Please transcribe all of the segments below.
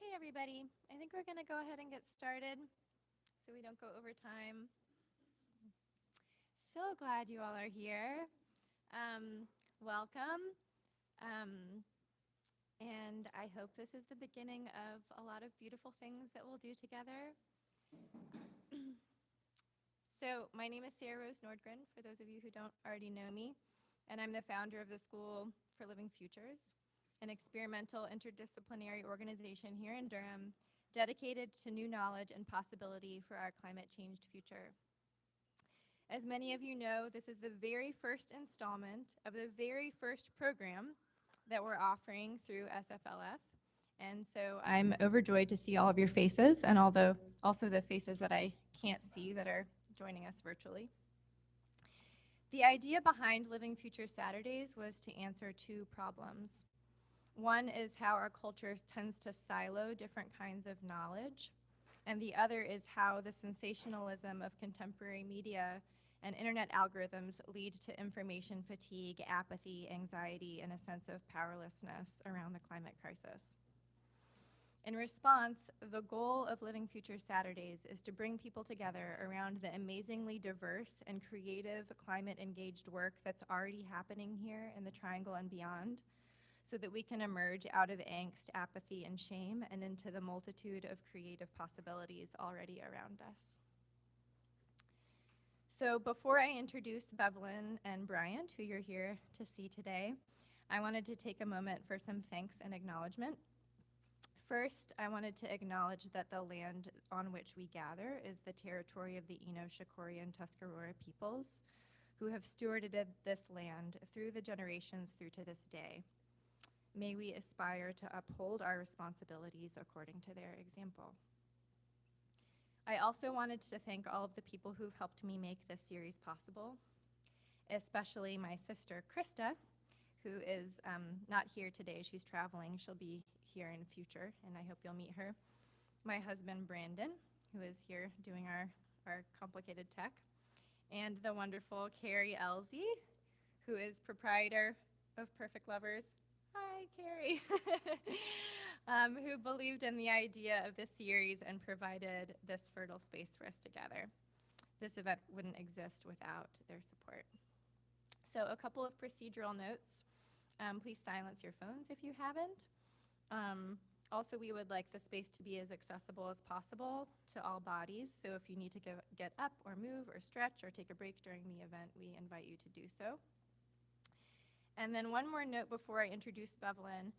Okay, everybody, I think we're going to go ahead and get started so we don't go over time. So glad you all are here. Welcome. Um, and I hope this is the beginning of a lot of beautiful things that we'll do together. So, my name is Sarah Rose Nordgren, for those of you who don't already know me, and I'm the founder of the School for Living Futures, an experimental interdisciplinary organization here in Durham dedicated to new knowledge and possibility for our climate-changed future. As many of you know, this is the very first installment of the very first program that we're offering through SFLF. And so I'm overjoyed to see all of your faces and also the faces that I can't see that are joining us virtually. The idea behind Living Future Saturdays was to answer two problems. One is how our culture tends to silo different kinds of knowledge, and the other is how the sensationalism of contemporary media and internet algorithms lead to information fatigue, apathy, anxiety, and a sense of powerlessness around the climate crisis. In response, the goal of Living Future Saturdays is to bring people together around the amazingly diverse and creative climate-engaged work that's already happening here in the Triangle and beyond, so that we can emerge out of angst, apathy, and shame and into the multitude of creative possibilities already around us. So before I introduce Bevelyn and Bryant, who you're here to see today, I wanted to take a moment for some thanks and acknowledgement. First, I wanted to acknowledge that the land on which we gather is the territory of the Eno, Shakori, and Tuscarora peoples, who have stewarded this land through the generations through to this day. May we aspire to uphold our responsibilities according to their example. I also wanted to thank all of the people who've helped me make this series possible, especially my sister, Krista, who is not here today. She's traveling. She'll be here in future, and I hope you'll meet her. My husband, Brandon, who is here doing our complicated tech, and the wonderful Carrie Elsie, who is proprietor of Perfect Lovers. Hi, Carrie. Who believed in the idea of this series and provided this fertile space for us together. This event wouldn't exist without their support. So a couple of procedural notes. Please silence your phones if you haven't. Also, we would like the space to be as accessible as possible to all bodies. So if you need to get up or move or stretch or take a break during the event, we invite you to do so. And then one more note before I introduce Bevelyn.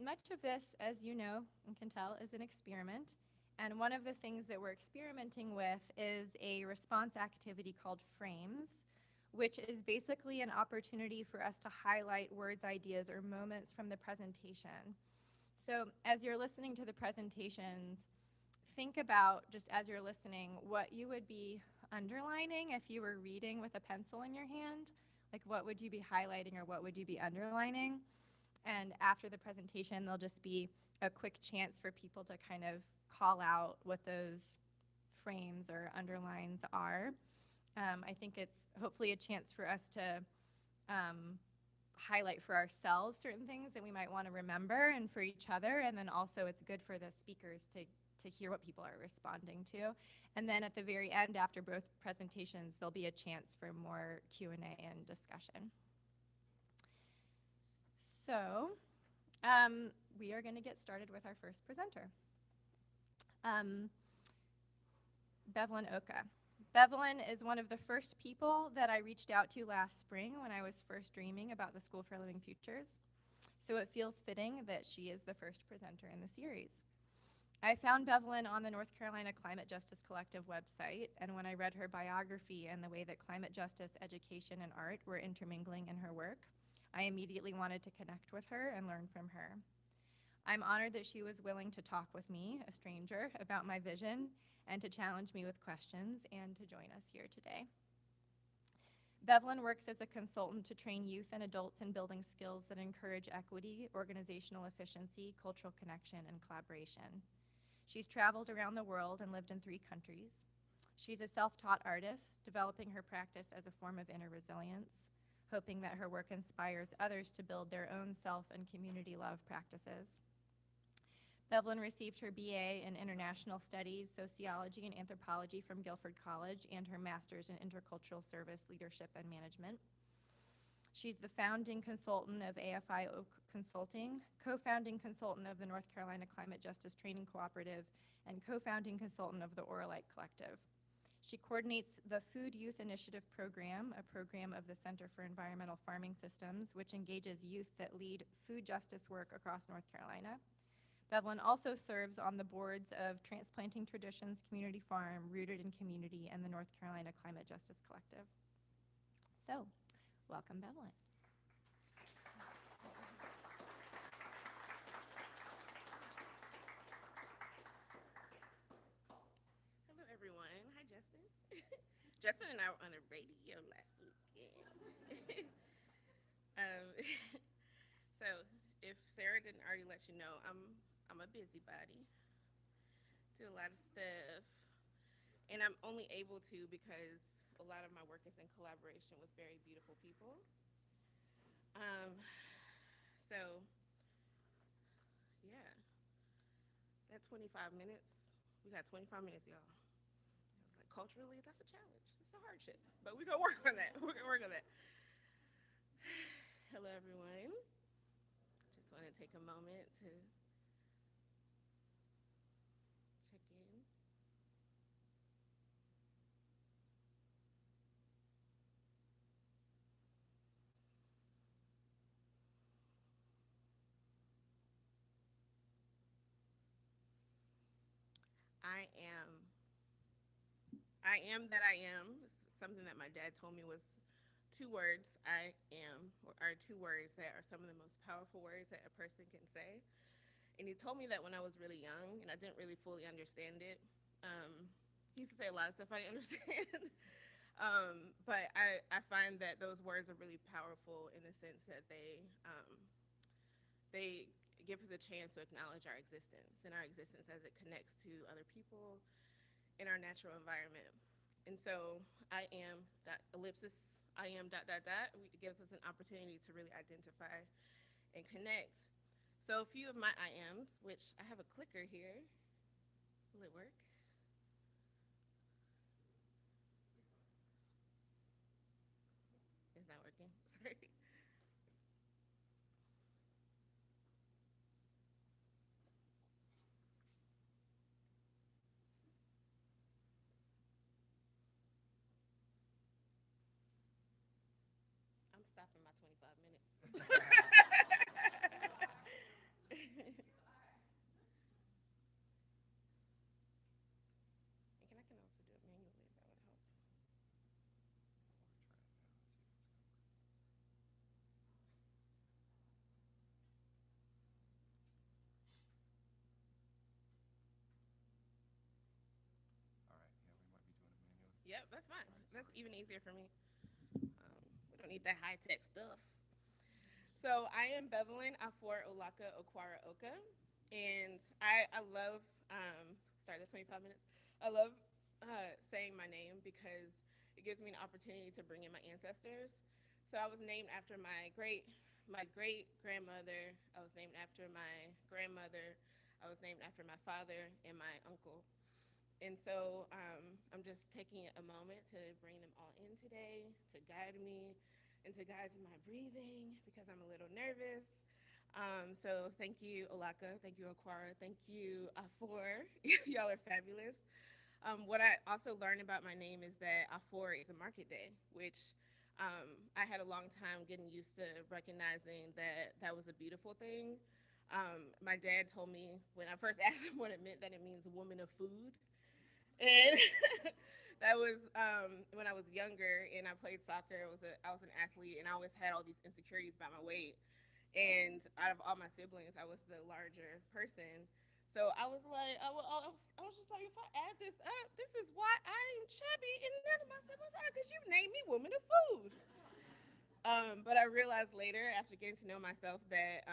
Much of this, as you know and can tell, is an experiment. And one of the things that we're experimenting with is a response activity called Frames, which is basically an opportunity for us to highlight words, ideas, or moments from the presentation. So as you're listening to the presentations, think about, just as you're listening, what you would be underlining if you were reading with a pencil in your hand. Like, what would you be highlighting or what would you be underlining? And after the presentation, there'll just be a quick chance for people to kind of call out what those frames or underlines are. I think it's hopefully a chance for us to highlight for ourselves certain things that we might want to remember, and for each other, and then also it's good for the speakers to hear what people are responding to. And then at the very end, after both presentations, there'll be a chance for more Q&A and discussion. So we are going to get started with our first presenter, Bevelyn Ukah. Bevelyn is one of the first people that I reached out to last spring when I was first dreaming about the School for Living Futures. So it feels fitting that she is the first presenter in the series. I found Bevelyn on the North Carolina Climate Justice Collective website, and when I read her biography and the way that climate justice, education, and art were intermingling in her work, I immediately wanted to connect with her and learn from her. I'm honored that she was willing to talk with me, a stranger, about my vision and to challenge me with questions and to join us here today. Bevelyn works as a consultant to train youth and adults in building skills that encourage equity, organizational efficiency, cultural connection, and collaboration. She's traveled around the world and lived in 3 countries. She's a self-taught artist, developing her practice as a form of inner resilience, hoping that her work inspires others to build their own self and community love practices. Bevelyn received her BA in International Studies, Sociology, and Anthropology from Guilford College and her master's in Intercultural Service Leadership and Management. She's the founding consultant of AFI Oak Consulting, co-founding consultant of the North Carolina Climate Justice Training Cooperative, and co-founding consultant of the Oralite Collective. She coordinates the Food Youth Initiative Program, a program of the Center for Environmental Farming Systems, which engages youth that lead food justice work across North Carolina. Bevelyn also serves on the boards of Transplanting Traditions Community Farm, Rooted in Community, and the North Carolina Climate Justice Collective. So, welcome, Bevelyn. Hello, everyone. Hi, Justin. Justin and I were on the radio last weekend. um, so, if Sarah didn't already let you know, I'm a busybody. Do a lot of stuff, and I'm only able to because a lot of my work is in collaboration with very beautiful people. Um, so, yeah, that 25 minutes. We got 25 minutes, y'all. It's like culturally, that's a challenge. It's a hardship, but we're gonna work on that. We're gonna work on that. Hello, everyone. Just want to take a moment to check in. I am. I am that I am. It's something that my dad told me was two words. I am are two words that are some of the most powerful words that a person can say. And he told me that when I was really young, and I didn't really fully understand it. He used to say a lot of stuff I didn't understand. But I find that those words are really powerful in the sense that they give us a chance to acknowledge our existence and our existence as it connects to other people in our natural environment. And so I am dot ellipsis, I am dot dot dot. It gives us an opportunity to really identify and connect. So a few of my I ams, which I have a clicker here. Will it work? It's not working. Sorry. I'm stopping my 25 minutes. And I can also do it manually if that would help. Yep, that's fine. That's even easier for me. We don't need that high tech stuff. So I am Bevelyn Afor Ukah, and I love sorry, that's 25 minutes. I love saying my name because it gives me an opportunity to bring in my ancestors. So I was named after my great grandmother. I was named after my grandmother. I was named after my father and my uncle. And so I'm just taking a moment to bring them all in today, to guide me, and to guide my breathing because I'm a little nervous. So thank you, Olaka. Thank you, Aquara. Thank you, Afor. Y'all are fabulous. What I also learned about my name is that Afor is a market day, which I had a long time getting used to recognizing that that was a beautiful thing. My dad told me when I first asked him what it meant that it means woman of food. And that was when I was younger and I played soccer. I was an athlete and I always had all these insecurities about my weight. And out of all my siblings, I was the larger person. So I was just like, if I add this up, this is why I am chubby and none of my siblings are, because you named me woman of food. But I realized later, after getting to know myself, that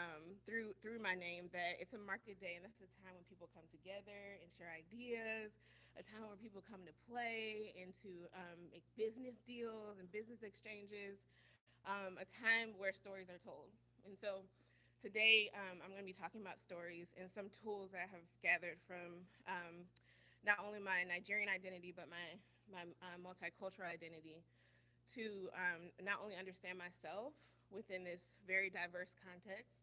through my name, that it's a market day, and that's a time when people come together and share ideas, a time where people come to play and to make business deals and business exchanges, a time where stories are told. And so Today, I'm going to be talking about stories and some tools that I have gathered from not only my Nigerian identity, but my multicultural identity to not only understand myself within this very diverse context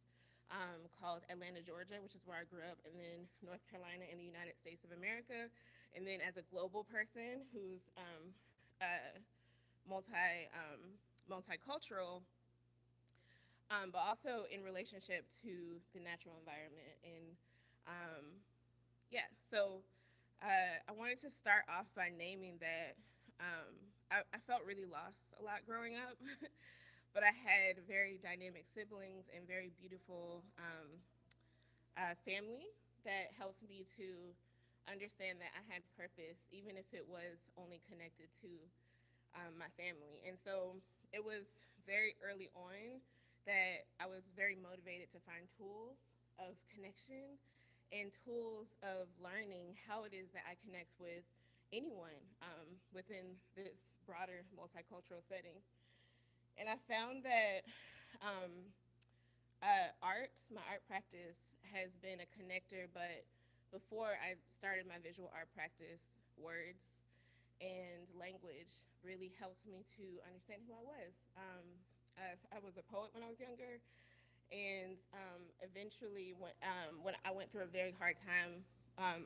called Atlanta, Georgia, which is where I grew up, and then North Carolina in the United States of America, and then as a global person who's multi multicultural, but also in relationship to the natural environment. And um, yeah, so I wanted to start off by naming that I felt really lost a lot growing up, but I had very dynamic siblings and very beautiful family that helped me to understand that I had purpose, even if it was only connected to my family. And so it was very early on that I was very motivated to find tools of connection and tools of learning how it is that I connect with anyone within this broader multicultural setting. And I found that um, my art practice has been a connector, but before I started my visual art practice, words and language really helped me to understand who I was. I was a poet when I was younger, and eventually, when I went through a very hard time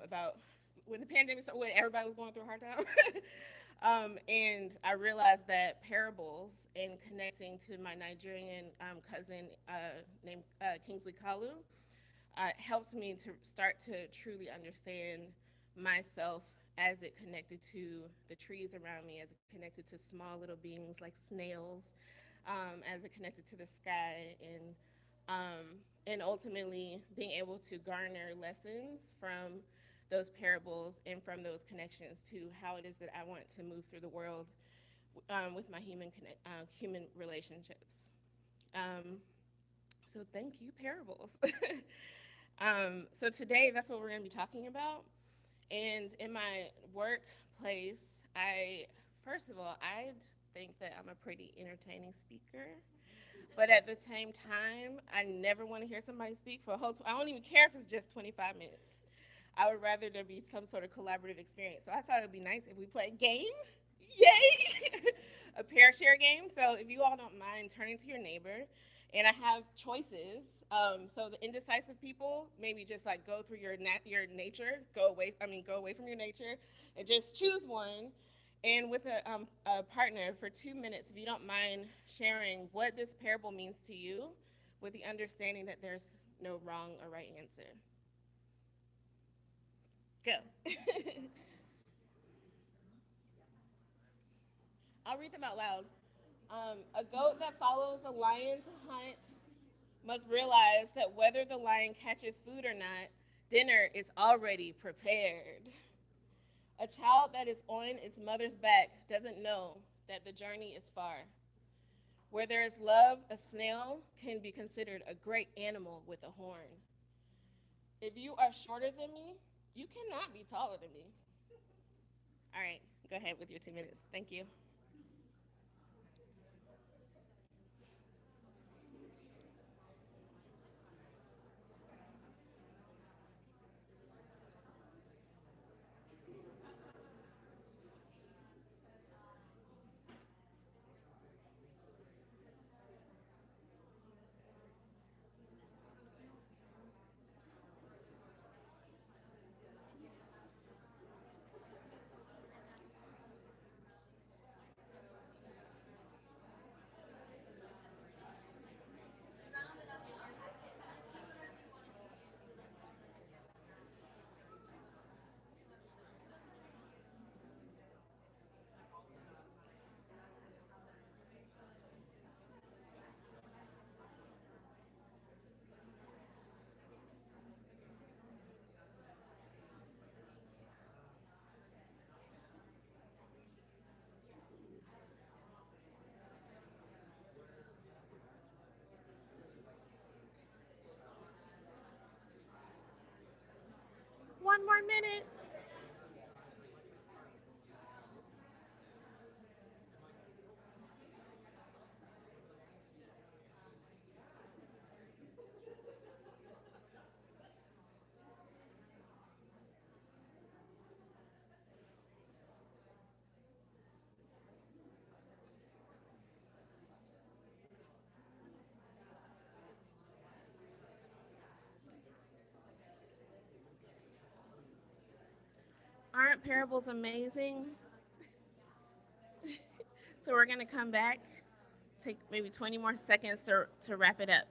about when the pandemic started, when everybody was going through a hard time, and I realized that parables and connecting to my Nigerian cousin named Kingsley Kalu helped me to start to truly understand myself as it connected to the trees around me, as it connected to small little beings like snails, as it connected to the sky, and ultimately being able to garner lessons from those parables and from those connections to how it is that I want to move through the world with my human relationships. Um, so thank you, parables. So today, that's what we're going to be talking about. And in my workplace, first of all, I think that I'm a pretty entertaining speaker. But at the same time, I never want to hear somebody speak for a whole. I don't even care if it's just 25 minutes. I would rather there be some sort of collaborative experience. So I thought it would be nice if we play a game. Yay! A pair share game. So if you all don't mind turning to your neighbor, and I have choices. So the indecisive people, maybe just like go through your nature, go away from your nature, and just choose one. And with a partner for 2 minutes, if you don't mind sharing what this parable means to you, with the understanding that there's no wrong or right answer. Go. I'll read them out loud. A goat that follows a lion to hunt must realize that whether the lion catches food or not, dinner is already prepared. A child that is on its mother's back doesn't know that the journey is far. Where there is love, a snail can be considered a great animal with a horn. If you are shorter than me, you cannot be taller than me. All right, go ahead with your 2 minutes. Thank you. One more minute. that parable's amazing. So we're gonna come back, take maybe 20 more seconds to wrap it up.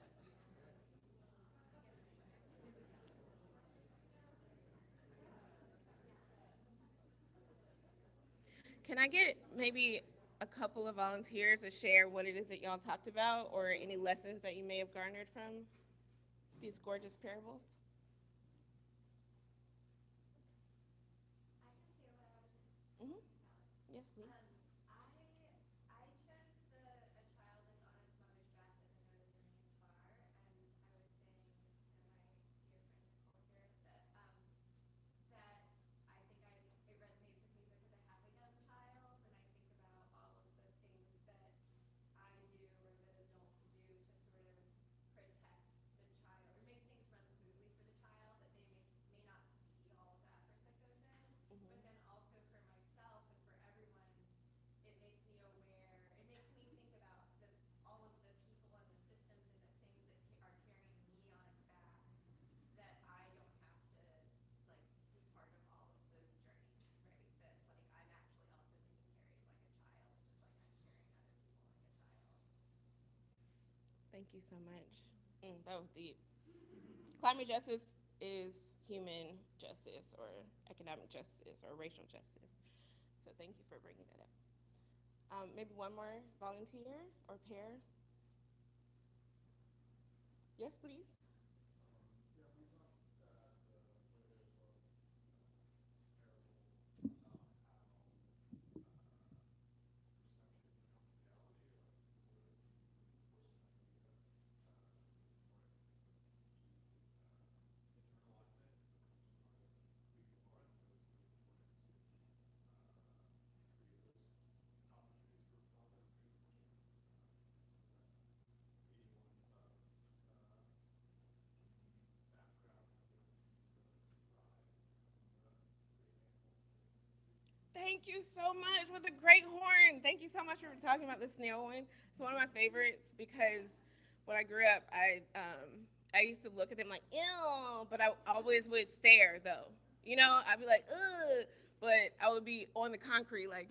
Can I get maybe a couple of volunteers to share what it is that y'all talked about or any lessons that you may have garnered from these gorgeous parables? Mm-hmm. Yes, please. Thank you so much. That was deep. Climate justice is human justice or economic justice or racial justice. So thank you for bringing that up. Maybe one more volunteer or pair. Yes, please. Thank you so much with a great horn. Thank you so much for talking about the snail one. It's one of my favorites because when I grew up, I used to look at them like ew, but I always would stare though. You know, I'd be like ugh, but I would be on the concrete like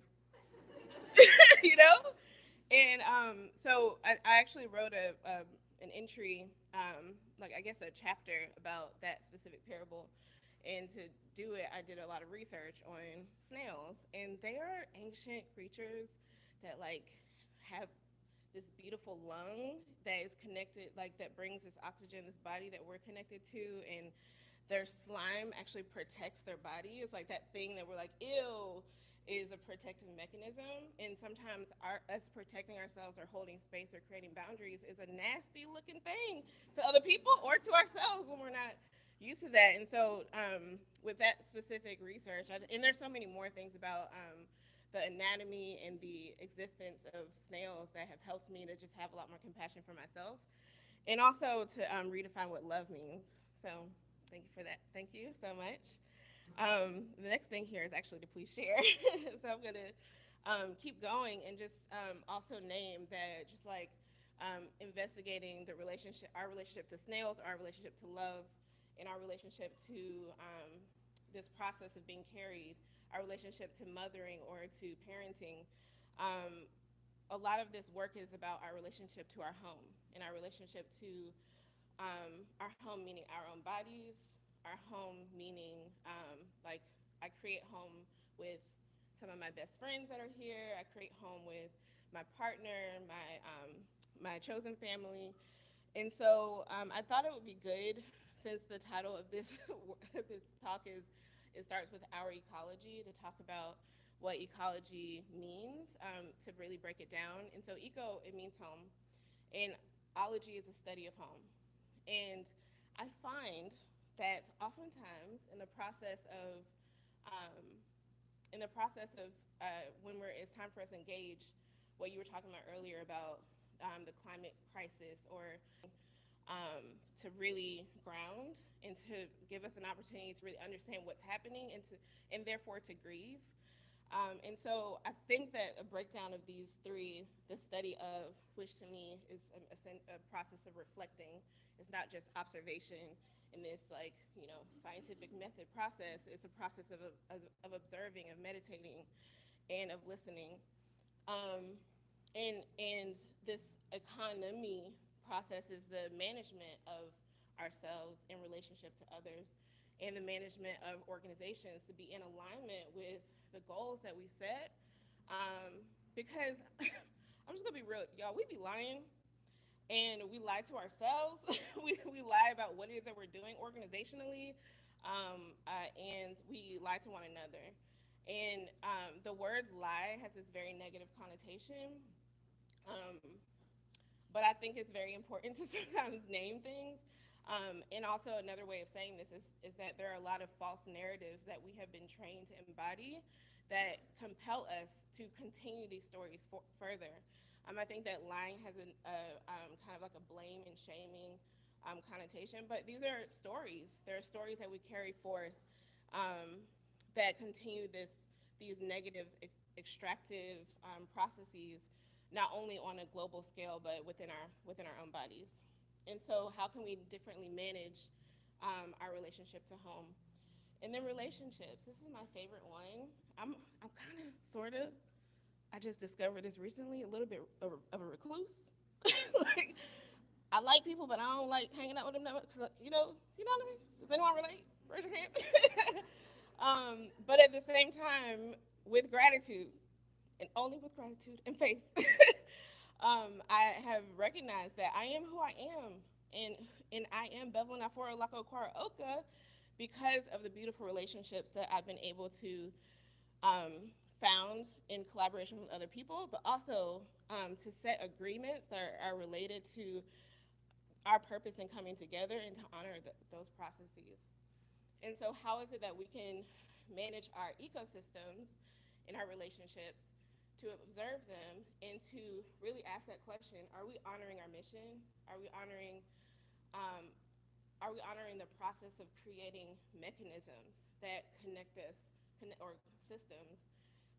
you know. And so I actually wrote an entry, like I guess a chapter about that specific parable. And to do it, I did a lot of research on snails, and they are ancient creatures that like have this beautiful lung that is connected, like that brings this oxygen, this body that we're connected to, and their slime actually protects their body. It's like that thing that we're like, ew, is a protective mechanism. And sometimes us protecting ourselves or holding space or creating boundaries is a nasty looking thing to other people or to ourselves when we're not used to that. And so, with that specific research, and there's so many more things about the anatomy and the existence of snails that have helped me to just have a lot more compassion for myself and also to redefine what love means. So, thank you for that. Thank you so much. The next thing here is actually to please share. So I'm gonna keep going and just also name that just like investigating the relationship, our relationship to snails, our relationship to love, and our relationship to this process of being carried, our relationship to mothering or to parenting. Um, a lot of this work is about our relationship to our home and our relationship to our home meaning our own bodies, our home meaning like I create home with some of my best friends that are here. I create home with my partner, my chosen family, and so I thought it would be good since the title of this this talk is it starts with our ecology to talk about what ecology means to really break it down. And so eco it means home, and ology is a study of home. And I find that oftentimes um, in the process of when it's time for us to engage, what you were talking about earlier about the climate crisis, or to really ground and to give us an opportunity to really understand what's happening and therefore to grieve. And so I think that a breakdown of these three, the study of, which to me is a process of reflecting, it's not just observation, in this, like, scientific method process. It's a process of observing, of meditating, and of listening. Um, and this economy process is the management of ourselves in relationship to others, and the management of organizations to be in alignment with the goals that we set. Because I'm just gonna be real, y'all. We be lying, and we lie to ourselves. we lie about what it is that we're doing organizationally, and we lie to one another. And the word lie has this very negative connotation. Um, but I think it's very important to sometimes name things. And also another way of saying this is that there are a lot of false narratives that we have been trained to embody that compel us to continue these stories further. I think that lying has kind of like a blame and shaming connotation, but these are stories. There are stories that we carry forth um, that continue these negative extractive processes, not only on a global scale but within our own bodies. And so, how can we differently manage our relationship to home? And then relationships. This is my favorite one. I'm kind of sort of. I just discovered this recently. A little bit of a recluse. Like, I like people, but I don't like hanging out with them that much. You know what I mean? Does anyone relate? Raise your hand. But at the same time, with gratitude, and only with gratitude and faith, I have recognized that I am who I am, and I am Bevelyn Afor Ukah because of the beautiful relationships that I've been able to found in collaboration with other people, but also to set agreements that are related to our purpose in coming together and to honor those processes. And so, how is it that we can manage our ecosystems in our relationships, to observe them, and to really ask that question: Are we honoring our mission? Are we honoring um, are we honoring the process of creating mechanisms that connect us, or systems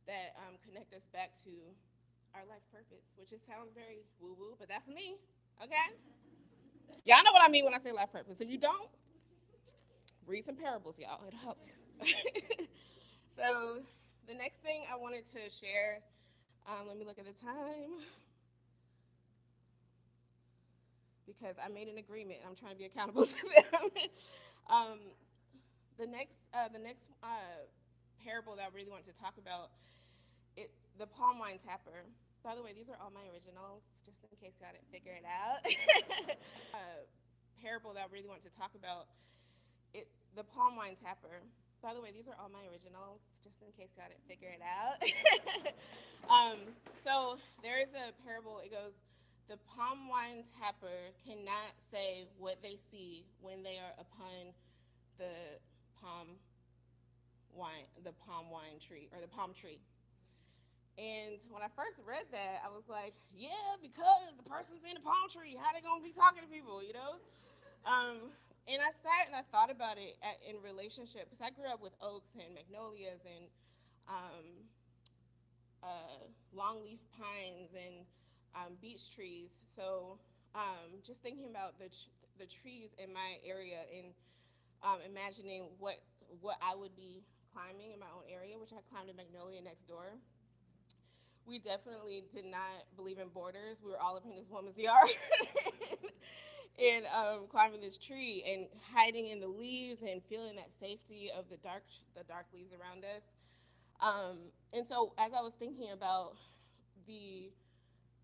that connect us back to our life purpose? Which it sounds very woo woo, but that's me. Okay, y'all know what I mean when I say life purpose. If you don't, read some parables, y'all. It'll help you. So the next thing I wanted to share, let me look at the time, because I made an agreement. I'm trying to be accountable to them. um, the next parable that I really want to talk about, the palm wine tapper. By the way, these are all my originals, just in case y'all didn't figure it out. Parable that I really want to talk about, the palm wine tapper. By the way, these are all my originals, just in case y'all didn't figure it out. So there is a parable. It goes, the palm wine tapper cannot say what they see when they are upon the palm wine tree, or the palm tree. And when I first read that, I was like, yeah, because the person's in the palm tree, how they gonna be talking to people, you know? And I sat and I thought about it in relationship, because I grew up with oaks and magnolias and um, longleaf pines and beech trees. So just thinking about the trees in my area, and imagining what I would be climbing in my own area, which I climbed a magnolia next door. We definitely did not believe in borders. We were all up in this woman's yard and climbing this tree and hiding in the leaves and feeling that safety of the dark leaves around us. And so, as I was thinking about the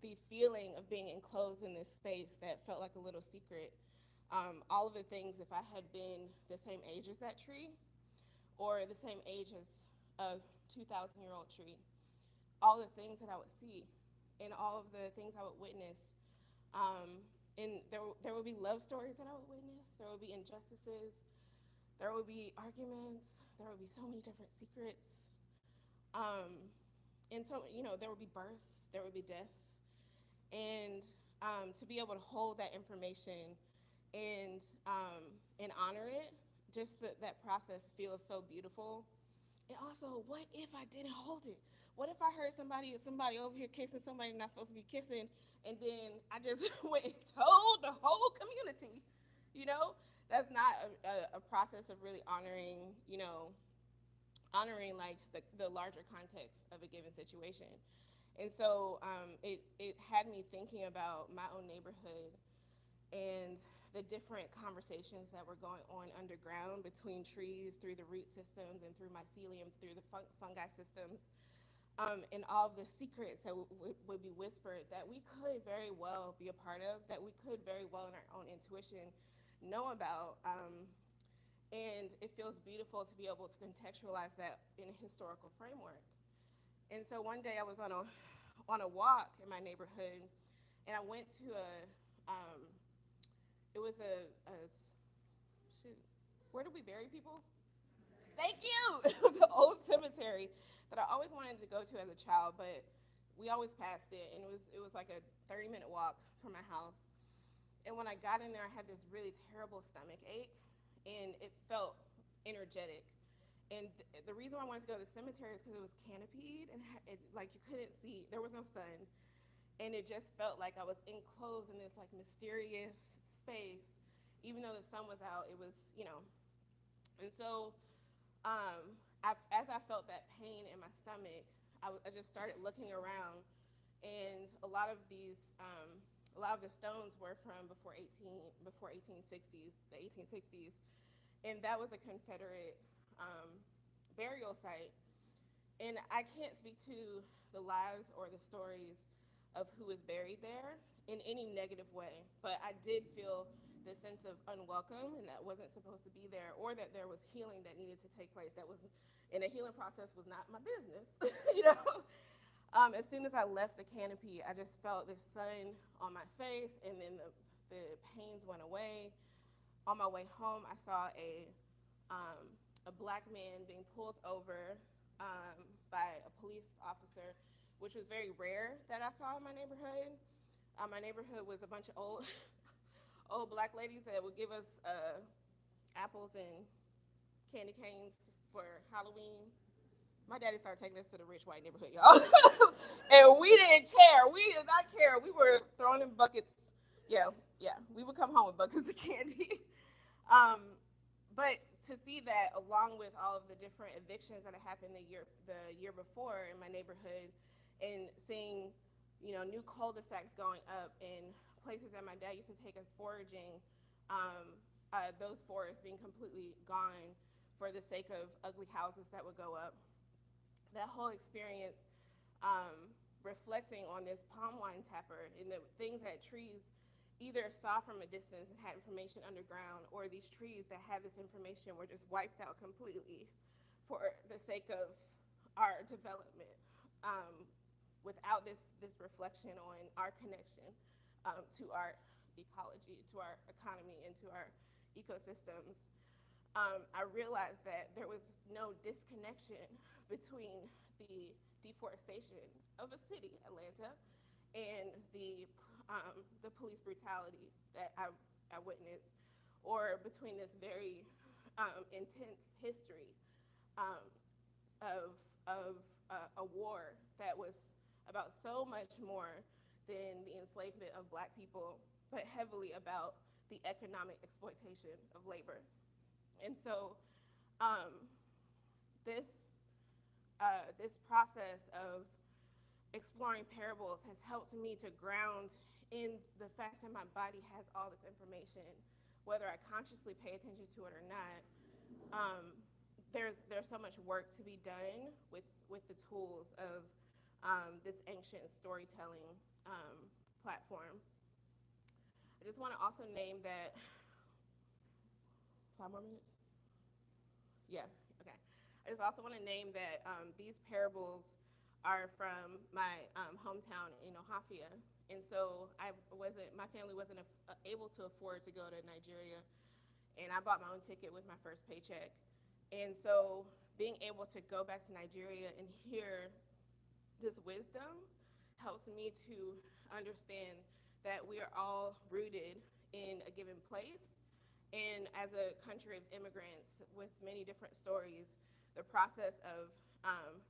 the feeling of being enclosed in this space that felt like a little secret, all of the things, if I had been the same age as that tree, or the same age as a 2,000-year-old tree, all the things that I would see, and all of the things I would witness. And there would be love stories that I would witness. There would be injustices. There would be arguments. There would be so many different secrets. And so, there would be births. There would be deaths. And to be able to hold that information and honor it, just that process feels so beautiful. And also, what if I didn't hold it? What if I heard somebody over here kissing somebody not supposed to be kissing, and then I just went and told the whole community, you know? that's not a process of really honoring, honoring like the larger context of a given situation. And so it had me thinking about my own neighborhood and the different conversations that were going on underground between trees, through the root systems, and through mycelium, through the fungi systems, and all of the secrets that would be whispered that we could very well be a part of, that we could very well in our own intuition know about. And it feels beautiful to be able to contextualize that in a historical framework. And so one day I was on a walk in my neighborhood, and I went to it was a shoot, where do we bury people? Thank you. It was an old cemetery that I always wanted to go to as a child, but we always passed it, and it was like a 30-minute walk from my house. And when I got in there, I had this really terrible stomach ache, and it felt energetic. And the reason why I wanted to go to the cemetery is because it was canopied, and like you couldn't see, there was no sun, and it just felt like I was enclosed in this like mysterious space. Even though the sun was out, it was. And so as I felt that pain in my stomach, I just started looking around, and a lot of the stones were from before 1860s, the 1860s, and that was a Confederate burial site. And I can't speak to the lives or the stories of who is buried there in any negative way, but I did feel this sense of unwelcome and that wasn't supposed to be there, or that there was healing that needed to take place that was in a healing process was not my business. you know. As soon as I left the canopy, I just felt the sun on my face, and then the pains went away. On my way home, I saw a black man being pulled over by a police officer, which was very rare that I saw in my neighborhood. My neighborhood was a bunch of old black ladies that would give us apples and candy canes for Halloween. My daddy started taking us to the rich white neighborhood, y'all. And we didn't care. We did not care. We were throwing in buckets. Yeah, yeah. We would come home with buckets of candy. Um, but to see that, along with all of the different evictions that had happened the year before in my neighborhood, and seeing, new cul-de-sacs going up and places that my dad used to take us foraging, those forests being completely gone for the sake of ugly houses that would go up. That whole experience, reflecting on this palm wine tapper and the things that trees either saw from a distance and had information underground, or these trees that had this information were just wiped out completely for the sake of our development, without this reflection on our connection to our ecology, to our economy, and to our ecosystems. I realized that there was no disconnection between the deforestation of a city, Atlanta, and the police brutality that I witnessed, or between this very intense history um, of a war that was about so much more than the enslavement of black people, but heavily about the economic exploitation of labor. And so um, this this process of exploring parables has helped me to ground in the fact that my body has all this information, whether I consciously pay attention to it or not. There's so much work to be done with the tools of this ancient storytelling platform. I just want to also name that 5 more minutes. Yeah, okay. I just also want to name that these parables are from my hometown in Ohafia. And so my family wasn't able to afford to go to Nigeria, and I bought my own ticket with my first paycheck. And so being able to go back to Nigeria and hear this wisdom helps me to understand that we are all rooted in a given place. And as a country of immigrants with many different stories, the process of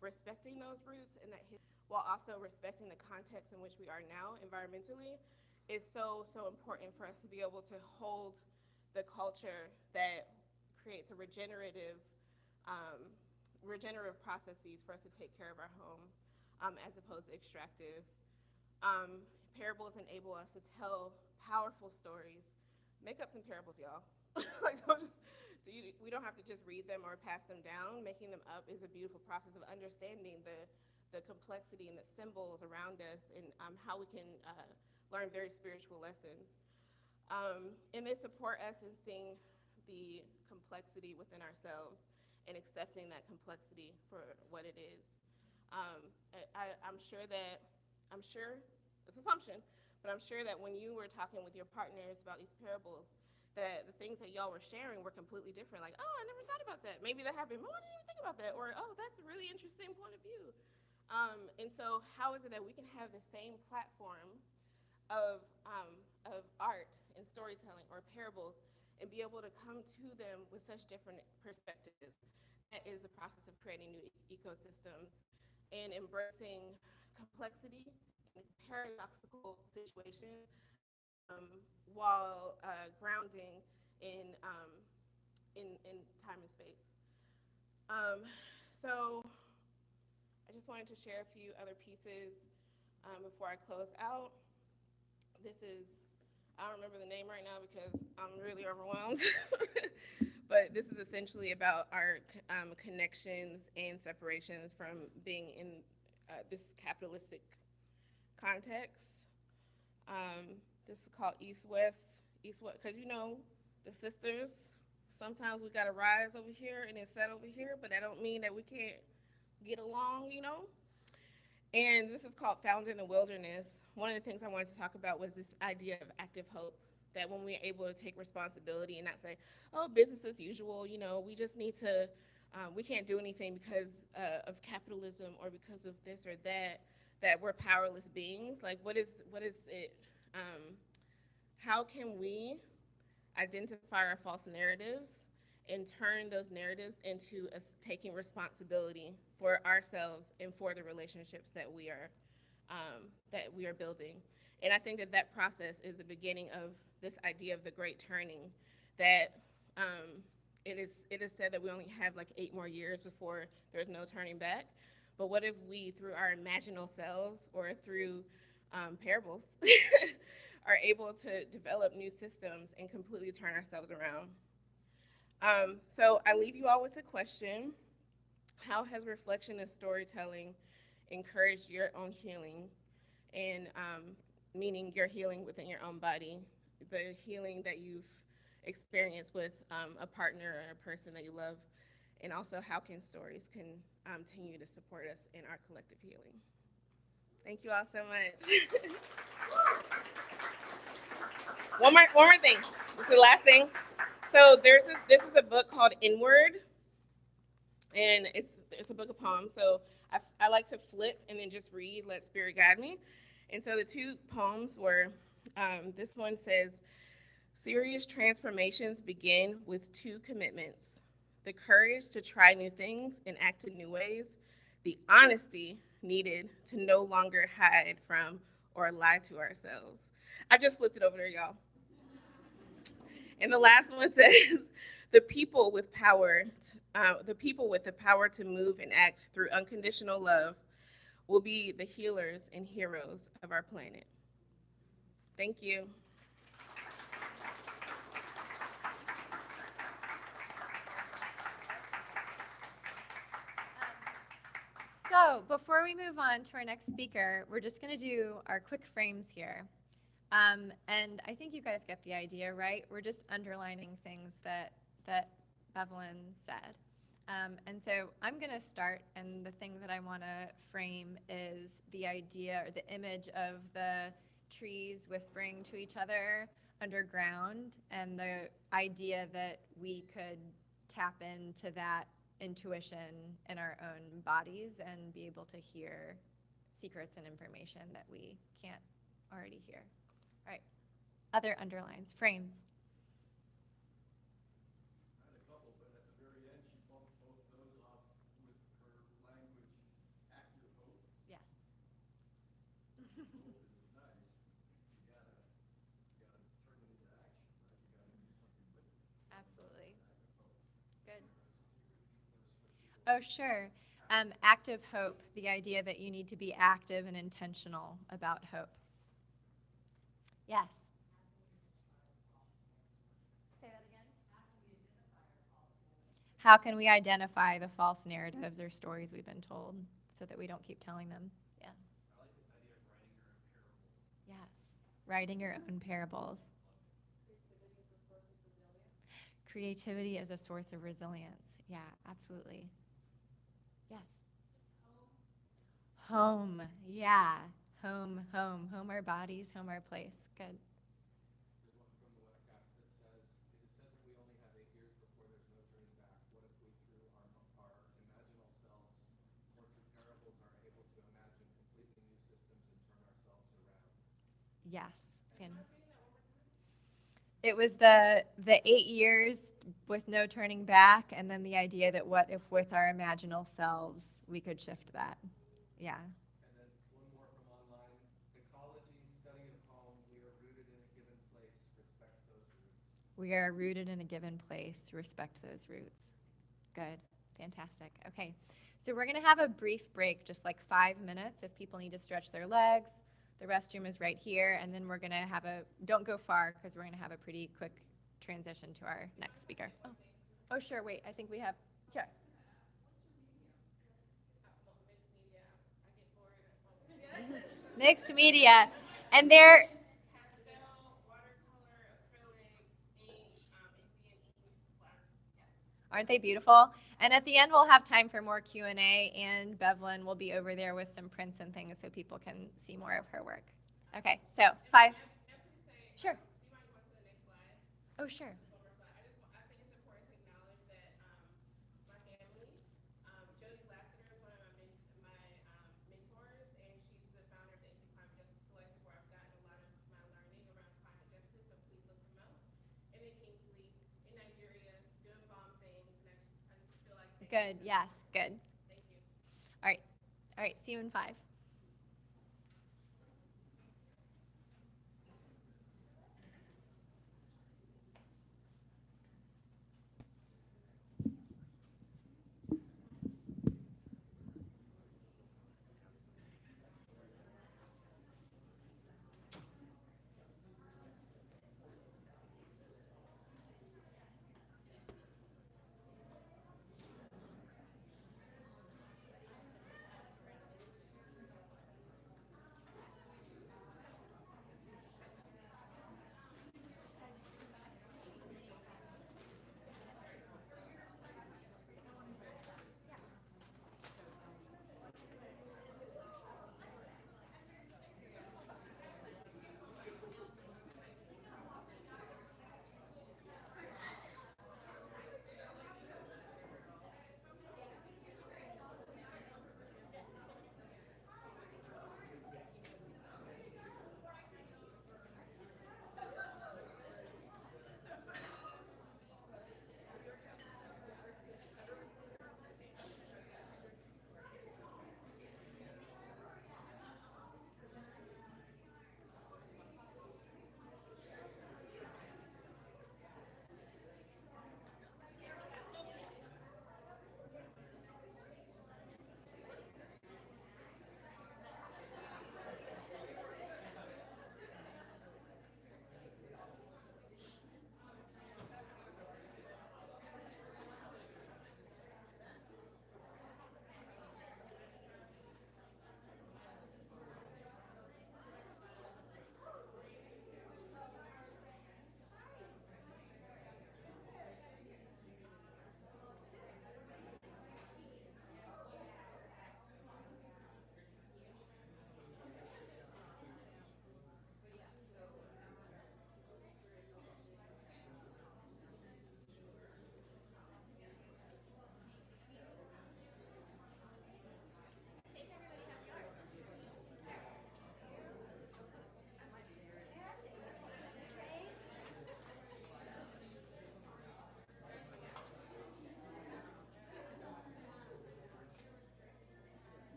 respecting those roots and that while also respecting the context in which we are now environmentally is so important for us to be able to hold the culture that creates a um, regenerative processes for us to take care of our home, as opposed to extractive. Um, Parables enable us to tell powerful stories. Make up some parables, y'all. Like, we don't have to just read them or pass them down. Making them up is a beautiful process of understanding the complexity and the symbols around us, and how we can learn very spiritual lessons. And they support us in seeing the complexity within ourselves and accepting that complexity for what it is. Um, I'm sure, it's assumption, but I'm sure that when you were talking with your partners about these parables, that the things that y'all were sharing were completely different. Like, oh, I never thought about that. Maybe that happened. Oh, I didn't even think about that. Or, oh, that's a really interesting point of view. And so, how is it that we can have the same platform of art and storytelling or parables and be able to come to them with such different perspectives? That is the process of creating new ecosystems and embracing complexity and paradoxical situations, um, while grounding in, in time and space. Um, so I just wanted to share a few other pieces before I close out. This is, I don't remember the name right now because I'm really overwhelmed. But this is essentially about our connections and separations from being in this capitalistic context. This is called East West, because the sisters. Sometimes we gotta rise over here and then set over here, but that don't mean that we can't get along. And this is called Found in the Wilderness. One of the things I wanted to talk about was this idea of active hope. That when we're able to take responsibility and not say, oh, business as usual, we just need to, we can't do anything because of capitalism or because of this or that we're powerless beings. Like, what is it? How can we identify our false narratives and turn those narratives into us taking responsibility for ourselves and for the relationships that we are building? And I think that process is the beginning of this idea of the great turning. That it is said that we only have like 8 more years before there's no turning back. But what if we, through our imaginal selves or through parables, are able to develop new systems and completely turn ourselves around? So I leave you all with a question. How has reflection and storytelling encouraged your own healing? And meaning your healing within your own body, the healing that you've experienced with a partner or a person that you love, and also how can stories continue to support us in our collective healing. Thank you all so much. One more thing. This is the last thing. So this is a book called Inward, and it's a book of poems. So I like to flip and then just read, let spirit guide me. And so the 2 poems were, this one says, serious transformations begin with 2 commitments: the courage to try new things and act in new ways, the honesty needed to no longer hide from or lie to ourselves. I just flipped it over there, y'all. And the last one says, the people with the power to move and act through unconditional love will be the healers and heroes of our planet. Thank you. So before we move on to our next speaker, we're just going to do our quick frames here. And I think you guys get the idea, right? We're just underlining things that Bevelyn said. And so I'm going to start, and the thing that I want to frame is the idea or the image of the trees whispering to each other underground, and the idea that we could tap into that intuition in our own bodies and be able to hear secrets and information that we can't already hear. All right, other underlines, frames. Oh, sure. Active hope, the idea that you need to be active and intentional about hope. Yes. Say that again. How can we identify the false narratives or stories we've been told so that we don't keep telling them? Yeah. I like this idea of writing your own parables. Yes. Writing your own parables. Creativity is a source of resilience. Yeah, absolutely. Yes. Home. Yeah. Home, home. Home our bodies, home our place. Good. There's one from the webcast that says, "It is said that we only have 8 years before there's no turning back. What if we, through our imaginal selves, or through parables, are able to imagine completely new systems and turn ourselves around?" Yes. It was the 8 years with no turning back, and then the idea that what if with our imaginal selves we could shift that. Yeah. And then one more from online. Ecology, study of home. We are rooted in a given place. Respect those roots. We are rooted in a given place. Respect those roots. Good. Fantastic. Okay. So we're going to have a brief break, just like 5 minutes if people need to stretch their legs. The restroom is right here, and then we're going to have don't go far because we're going to have a pretty quick transition to our next speaker. Oh sure. Wait, I think we have, sure. Mixed media. And they're, aren't they beautiful? And at the end, we'll have time for more Q&A, and Bevelyn will be over there with some prints and things so people can see more of her work. Okay, so 5. Sure. Oh, sure. Good. Yes. Good. All right. All right. See you in 5.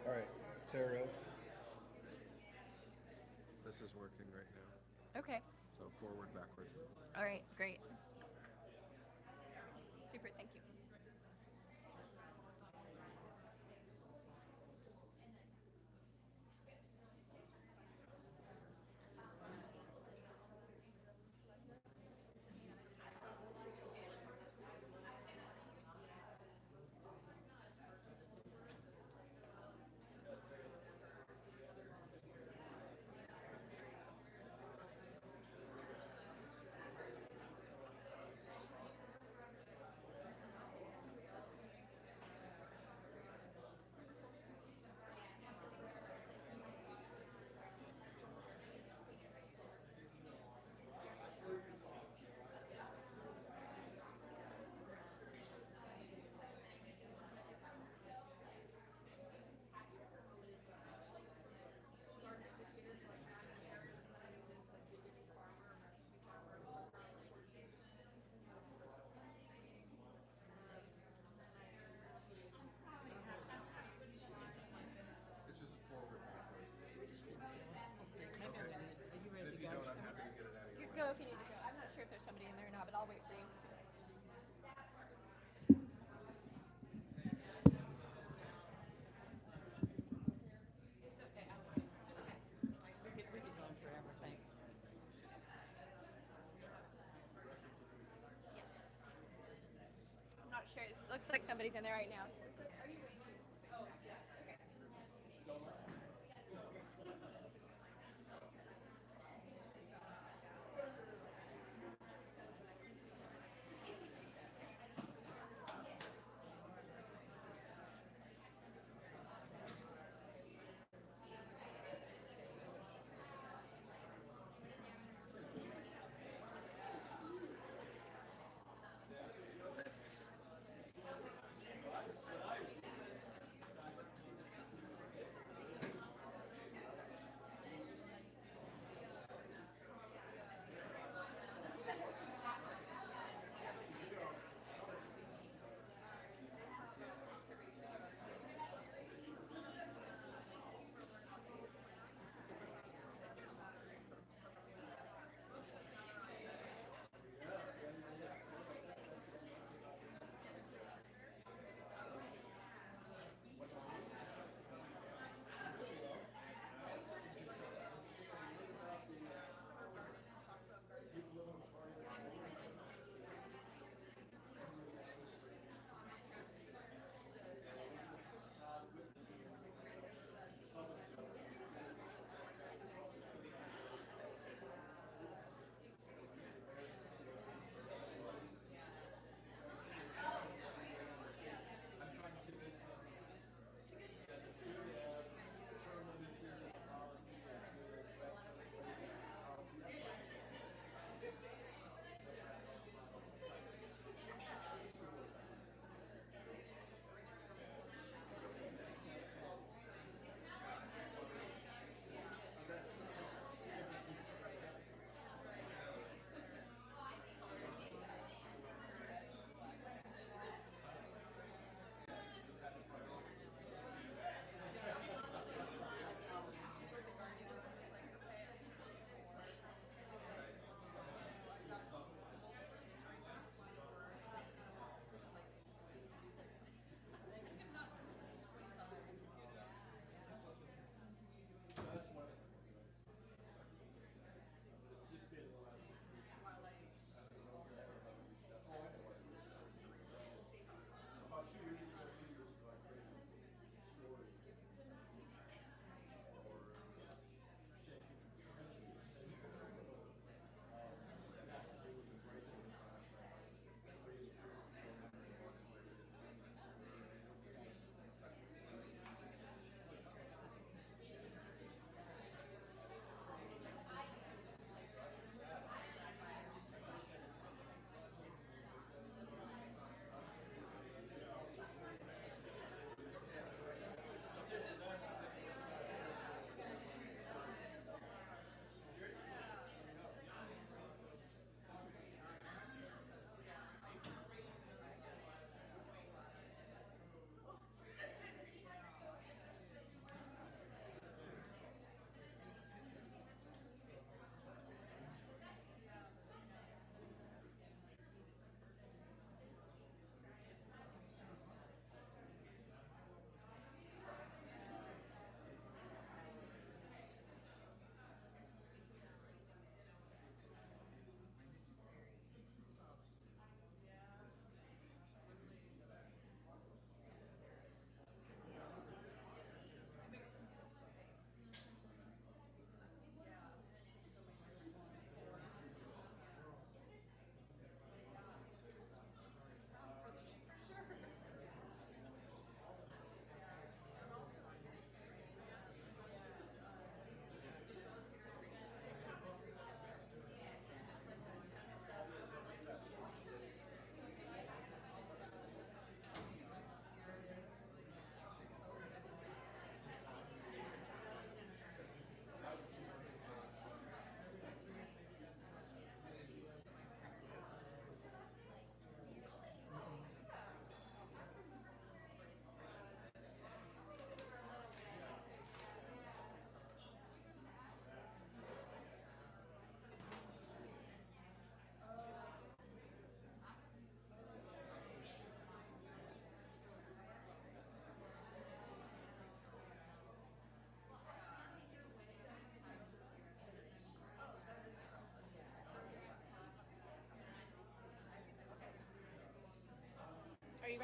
All right, Sarah Rose. This is working right now. Okay. So forward, backward. All right, great. Super, thank you. It's just forward, backward. Okay, maybe I'm gonna use it. Are you ready If to you go? don't, I'm happy to get it out of You your way. go if you need to go. I'm not sure if there's somebody in there or not, but I'll wait for you. We could go on forever, thanks. Yes. I'm not sure. It looks like somebody's in there right now.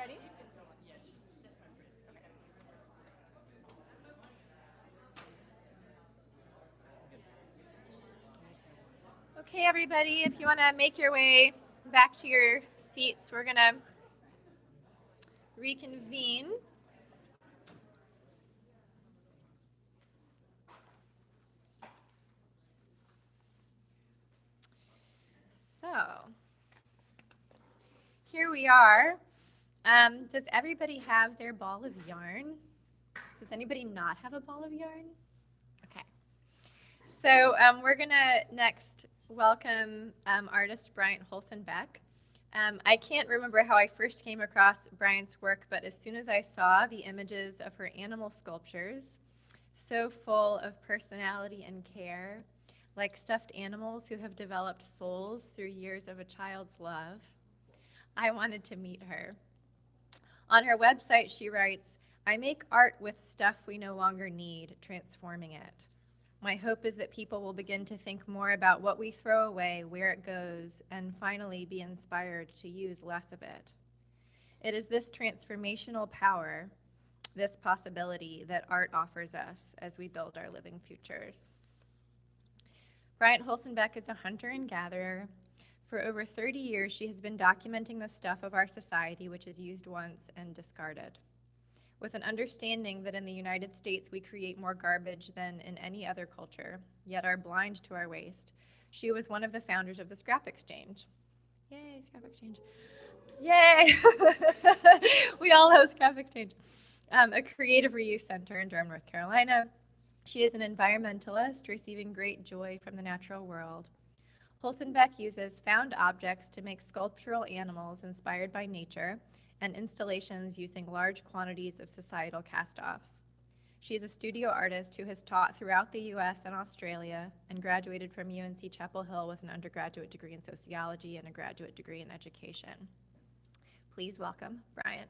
Ready? Okay, everybody, if you want to make your way back to your seats, we're going to reconvene. So, here we are. Does everybody have their ball of yarn? Does anybody not have a ball of yarn? Okay. So we're going to next welcome artist Bryant Holsenbeck. I can't remember how I first came across Bryant's work, but as soon as I saw the images of her animal sculptures, so full of personality and care, like stuffed animals who have developed souls through years of a child's love, I wanted to meet her. On her website, she writes, "I make art with stuff we no longer need, transforming it. My hope is that people will begin to think more about what we throw away, where it goes, and finally be inspired to use less of it. It is this transformational power, this possibility, that art offers us as we build our living futures." Bryant Holsenbeck is a hunter and gatherer. For over 30 years, she has been documenting the stuff of our society which is used once and discarded. With an understanding that in the United States we create more garbage than in any other culture, yet are blind to our waste, she was one of the founders of the Scrap Exchange. Yay, Scrap Exchange. Yay! We all know Scrap Exchange. A creative reuse center in Durham, North Carolina. She is an environmentalist receiving great joy from the natural world. Holsenbeck uses found objects to make sculptural animals inspired by nature and installations using large quantities of societal cast-offs. She is a studio artist who has taught throughout the U.S. and Australia and graduated from UNC Chapel Hill with an undergraduate degree in sociology and a graduate degree in education. Please welcome Bryant.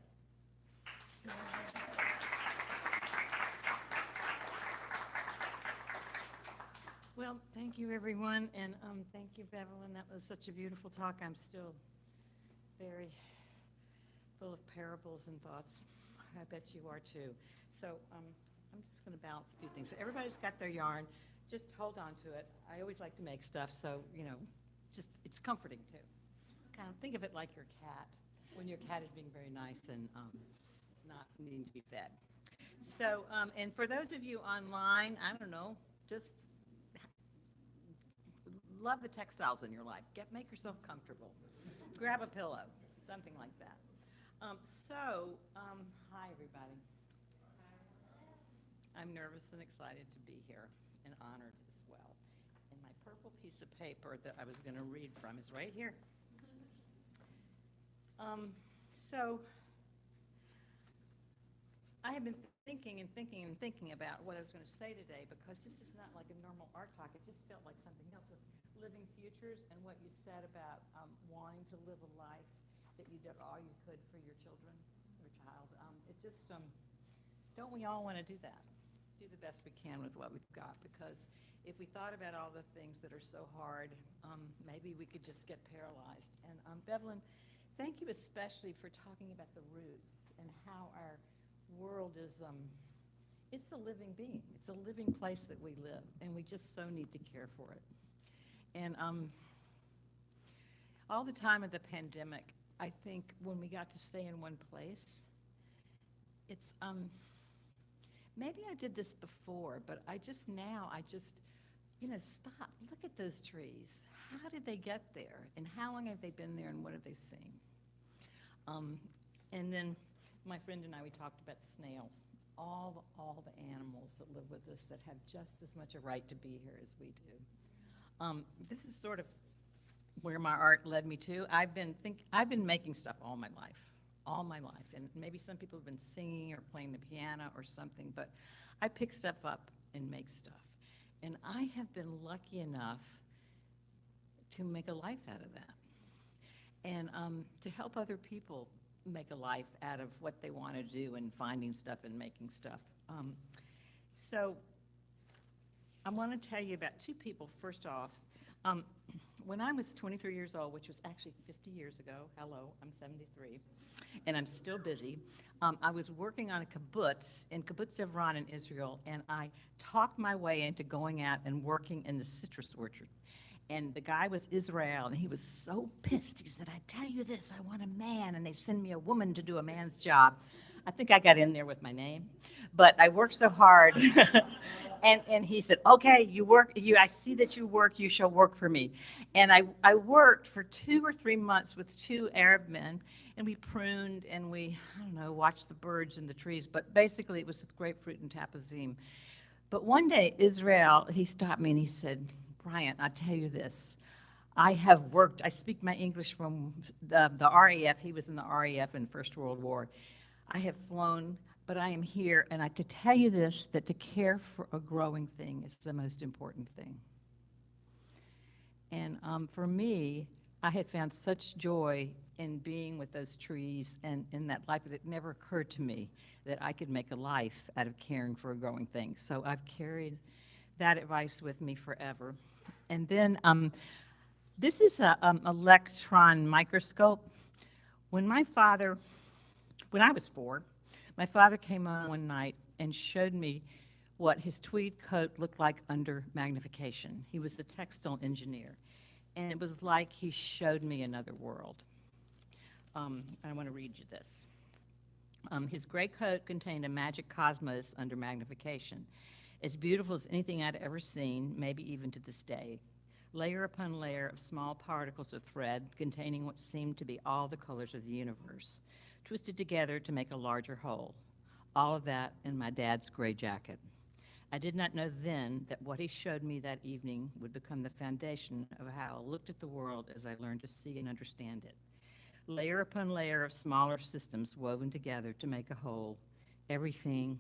Well, thank you, everyone, and thank you, Bevelyn. That was such a beautiful talk. I'm still very full of parables and thoughts. I bet you are too. So I'm just going to balance a few things. So everybody's got their yarn. Just hold on to it. I always like to make stuff, so, just it's comforting too. Kind of think of it like your cat, when your cat is being very nice and not needing to be fed. So, and for those of you online, I don't know, just love the textiles in your life. Make yourself comfortable. Grab a pillow, something like that. Hi, everybody. I'm nervous and excited to be here and honored as well. And my purple piece of paper that I was going to read from is right here. I have been thinking about what I was going to say today, because this is not like a normal art talk. It just felt like something else with living futures and what you said about wanting to live a life that you did all you could for your children, your child. Don't we all want to do that? Do the best we can with what we've got, because if we thought about all the things that are so hard, maybe we could just get paralyzed. And Bevelyn, thank you especially for talking about the roots and how our world is, it's a living being. It's a living place that we live, and we just so need to care for it. And all the time of the pandemic, I think when we got to stay in one place, it's, maybe I did this before, but I just, stop. Look at those trees. How did they get there? And how long have they been there, and what have they seen? And then my friend and I, we talked about snails, all the animals that live with us that have just as much a right to be here as we do. This is sort of where my art led me to. I've been making stuff all my life, and maybe some people have been singing or playing the piano or something, but I pick stuff up and make stuff. And I have been lucky enough to make a life out of that, and to help other people make a life out of what they want to do and finding stuff and making stuff. So I want to tell you about two people. First off, when I was 23 years old, which was actually 50 years ago, hello, I'm 73, and I'm still busy, I was working on a kibbutz in Kibbutz Evron in Israel, and I talked my way into going out and working in the citrus orchard. And the guy was Israel, and he was so pissed. He said, I tell you this, I want a man, and they send me a woman to do a man's job. I think I got in there with my name, but I worked so hard. And he said, okay, I see that you work, you shall work for me. And I worked for 2 or 3 months with 2 Arab men, and we pruned and we, I don't know, watched the birds in the trees, but basically it was with grapefruit and tapazim. But one day, Israel, he stopped me and he said, Bryant, I tell you this, I speak my English from the RAF, he was in the RAF in First World War. I have flown, but I am here, and to tell you this, that to care for a growing thing is the most important thing. And for me, I had found such joy in being with those trees and in that life that it never occurred to me that I could make a life out of caring for a growing thing. So I've carried that advice with me forever. And then this is an electron microscope. When I was 4, my father came on one night and showed me what his tweed coat looked like under magnification. He was a textile engineer, and it was like he showed me another world. I want to read you this. His gray coat contained a magic cosmos under magnification, as beautiful as anything I'd ever seen, maybe even to this day. Layer upon layer of small particles of thread containing what seemed to be all the colors of the universe, twisted together to make a larger whole. All of that in my dad's gray jacket. I did not know then that what he showed me that evening would become the foundation of how I looked at the world as I learned to see and understand it. Layer upon layer of smaller systems woven together to make a whole, everything,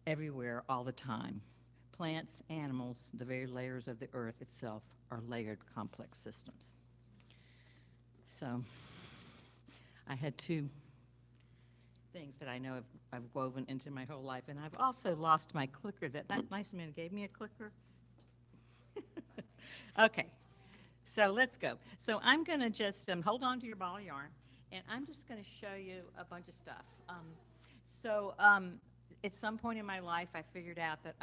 everywhere, all the time. Plants, animals, the very layers of the earth itself are layered complex systems. So I had 2 things that I know I've woven into my whole life, and I've also lost my clicker. That nice man gave me a clicker. Okay, so let's go. So I'm going to just hold on to your ball of yarn, and I'm just going to show you a bunch of stuff. At some point in my life, I figured out that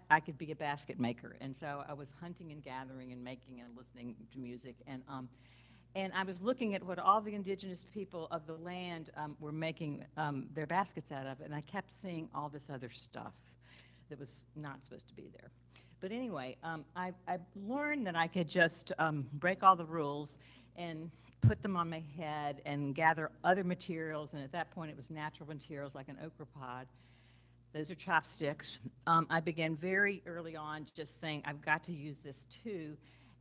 I could be a basket maker, and so I was hunting and gathering and making and listening to music, and I was looking at what all the indigenous people of the land were making their baskets out of, and I kept seeing all this other stuff that was not supposed to be there. But anyway, I learned that I could just break all the rules and put them on my head and gather other materials, and at that point it was natural materials like an okra pod. Those are chopsticks. I began very early on just saying, I've got to use this too.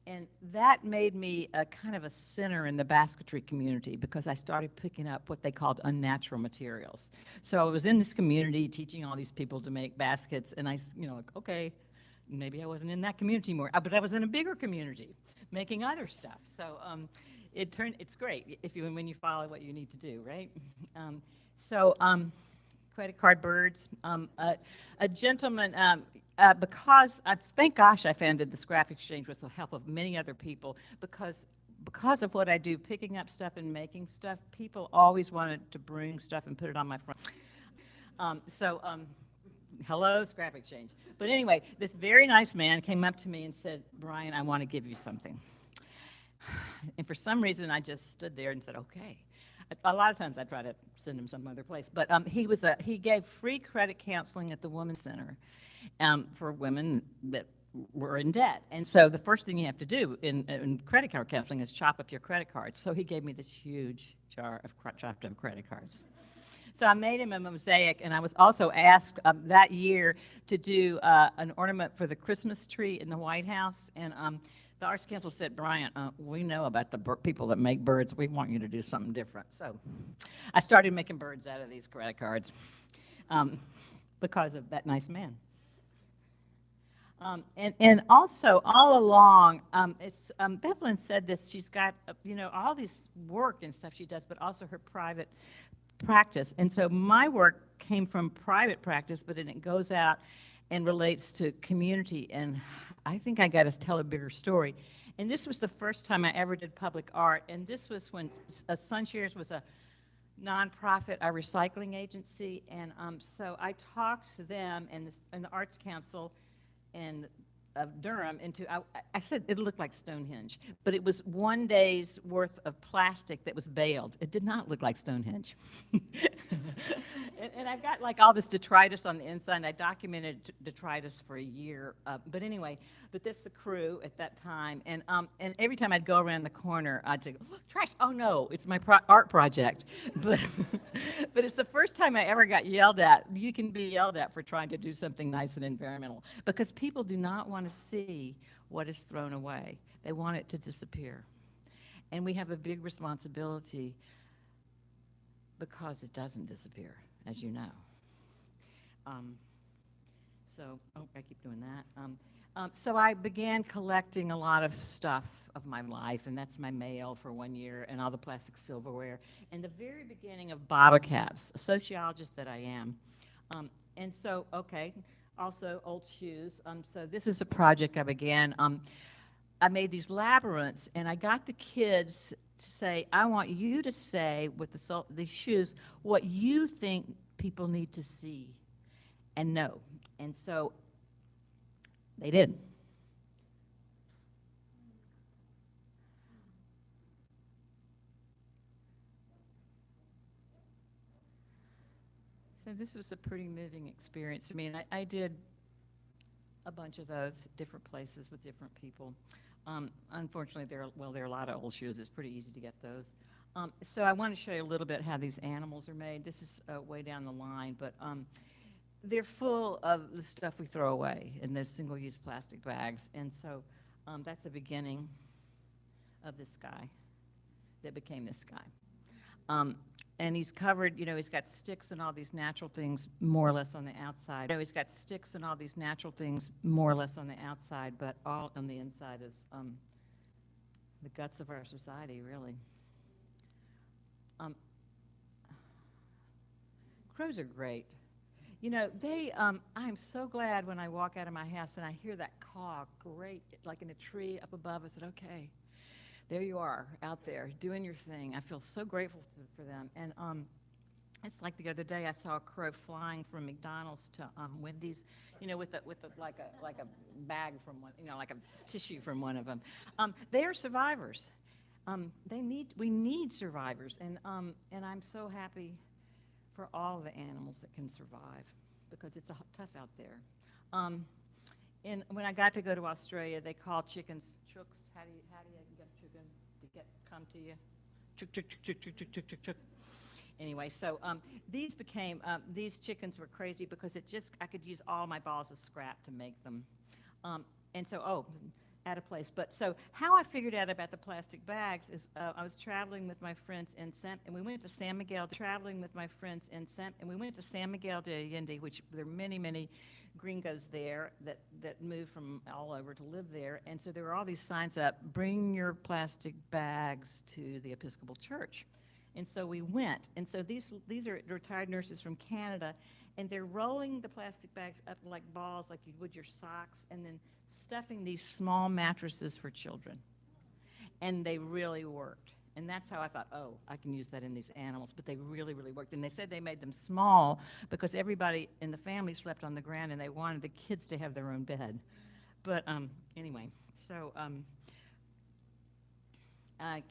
And that made me a kind of a sinner in the basketry community because I started picking up what they called unnatural materials. So I was in this community teaching all these people to make baskets, and okay, maybe I wasn't in that community more, but I was in a bigger community making other stuff. So it's great when you follow what you need to do, right? Credit card birds. A gentleman, because thank gosh I founded the Scrap Exchange with the help of many other people, because of what I do, picking up stuff and making stuff, people always wanted to bring stuff and put it on my front. Hello, Scrap Exchange. But anyway, this very nice man came up to me and said, Brian, I want to give you something. And for some reason, I just stood there and said, okay. A lot of times I try to send him some other place, but he gave free credit counseling at the Women's Center for women that were in debt. And so the first thing you have to do in credit card counseling is chop up your credit cards. So he gave me this huge jar of chopped up credit cards. So I made him a mosaic, and I was also asked that year to do an ornament for the Christmas tree in the White House, and the Arts Council said, Bryant, we know about the people that make birds. We want you to do something different. So I started making birds out of these credit cards because of that nice man. And also, all along, Bevelyn said this, she's got, all this work and stuff she does, but also her private practice. And so my work came from private practice, but then it goes out and relates to community. And I think I got to tell a bigger story. And this was the first time I ever did public art, and this was when Sunshares was a nonprofit, a recycling agency, and so I talked to them and the Arts Council and of Durham I said it looked like Stonehenge, but it was one day's worth of plastic that was baled. It did not look like Stonehenge. And I've got like all this detritus on the inside, and I documented detritus for a year. But anyway, but that's the crew at that time. And every time I'd go around the corner, I'd say, "Look, trash, oh no, it's my art project." But, but it's the first time I ever got yelled at. You can be yelled at for trying to do something nice and environmental, because people do not want to see what is thrown away. They want it to disappear. And we have a big responsibility because it doesn't disappear, as you know. I keep doing that. So I began collecting a lot of stuff of my life, and that's my mail for 1 year and all the plastic silverware. And the very beginning of bottle caps, a sociologist that I am. And so, okay, also old shoes. So this is a project I began. I made these labyrinths, and I got the kids to say, I want you to say with the shoes what you think people need to see and know. And so they did. So this was a pretty moving experience. I mean, I did a bunch of those at different places with different people. Unfortunately, there are a lot of old shoes. It's pretty easy to get those. So I want to show you a little bit how these animals are made. This is way down the line, but they're full of the stuff we throw away in those single-use plastic bags. And so that's the beginning of this guy that became this guy. And he's covered, he's got sticks and all these natural things more or less on the outside. He's got sticks and all these natural things more or less on the outside, but all on the inside is the guts of our society, really. Crows are great. I'm so glad when I walk out of my house and I hear that caw, great, like in a tree up above. I said, okay, there you are out there doing your thing. I feel so grateful for them. And it's like the other day I saw a crow flying from McDonald's to Wendy's, with like a bag from one, like a tissue from one of them. They are survivors. We need survivors, and I'm so happy for all the animals that can survive, because it's tough out there. And when I got to go to Australia, they call chickens chooks. How do you get a chicken to come to you? Chook, chook, chook, chook, chook, chook, chook, chook. Anyway, so these chickens were crazy because I could use all my balls of scrap to make them. And so, out of place. But so how I figured out about the plastic bags is I was traveling with my friends and we went to San Miguel, and we went to San Miguel de Allende, which there are many, many gringos there that moved from all over to live there. And so there were all these signs up, bring your plastic bags to the Episcopal Church. And so we went. And so these are retired nurses from Canada, and they're rolling the plastic bags up like balls, like you would your socks, and then stuffing these small mattresses for children. And they really worked. And that's how I thought, I can use that in these animals. But they really, really worked. And they said they made them small because everybody in the family slept on the ground, and they wanted the kids to have their own bed. But anyway, so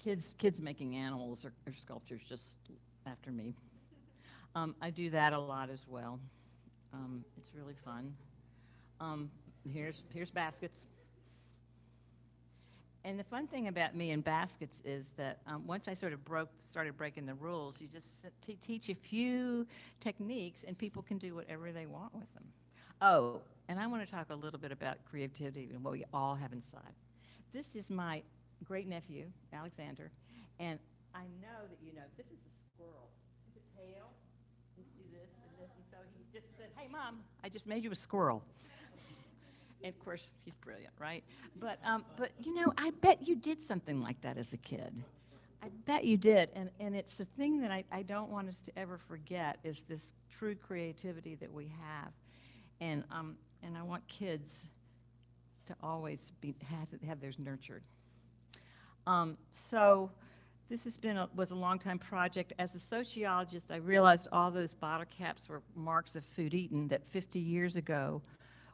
kids making animals or sculptures just after me. I do that a lot as well. It's really fun. Here's baskets. And the fun thing about me and baskets is that once I sort of started breaking the rules, you just teach a few techniques, and people can do whatever they want with them. Oh, and I want to talk a little bit about creativity and what we all have inside. This is my great-nephew, Alexander, and I know that this is a squirrel. See the tail? You see this and this, and so he just said, hey, Mom, I just made you a squirrel. And of course, he's brilliant, right? But I bet you did something like that as a kid. I bet you did. And it's the thing that I don't want us to ever forget is this true creativity that we have. And I want kids to always have theirs nurtured. So this was a long time project. As a sociologist, I realized all those bottle caps were marks of food eaten, that 50 years ago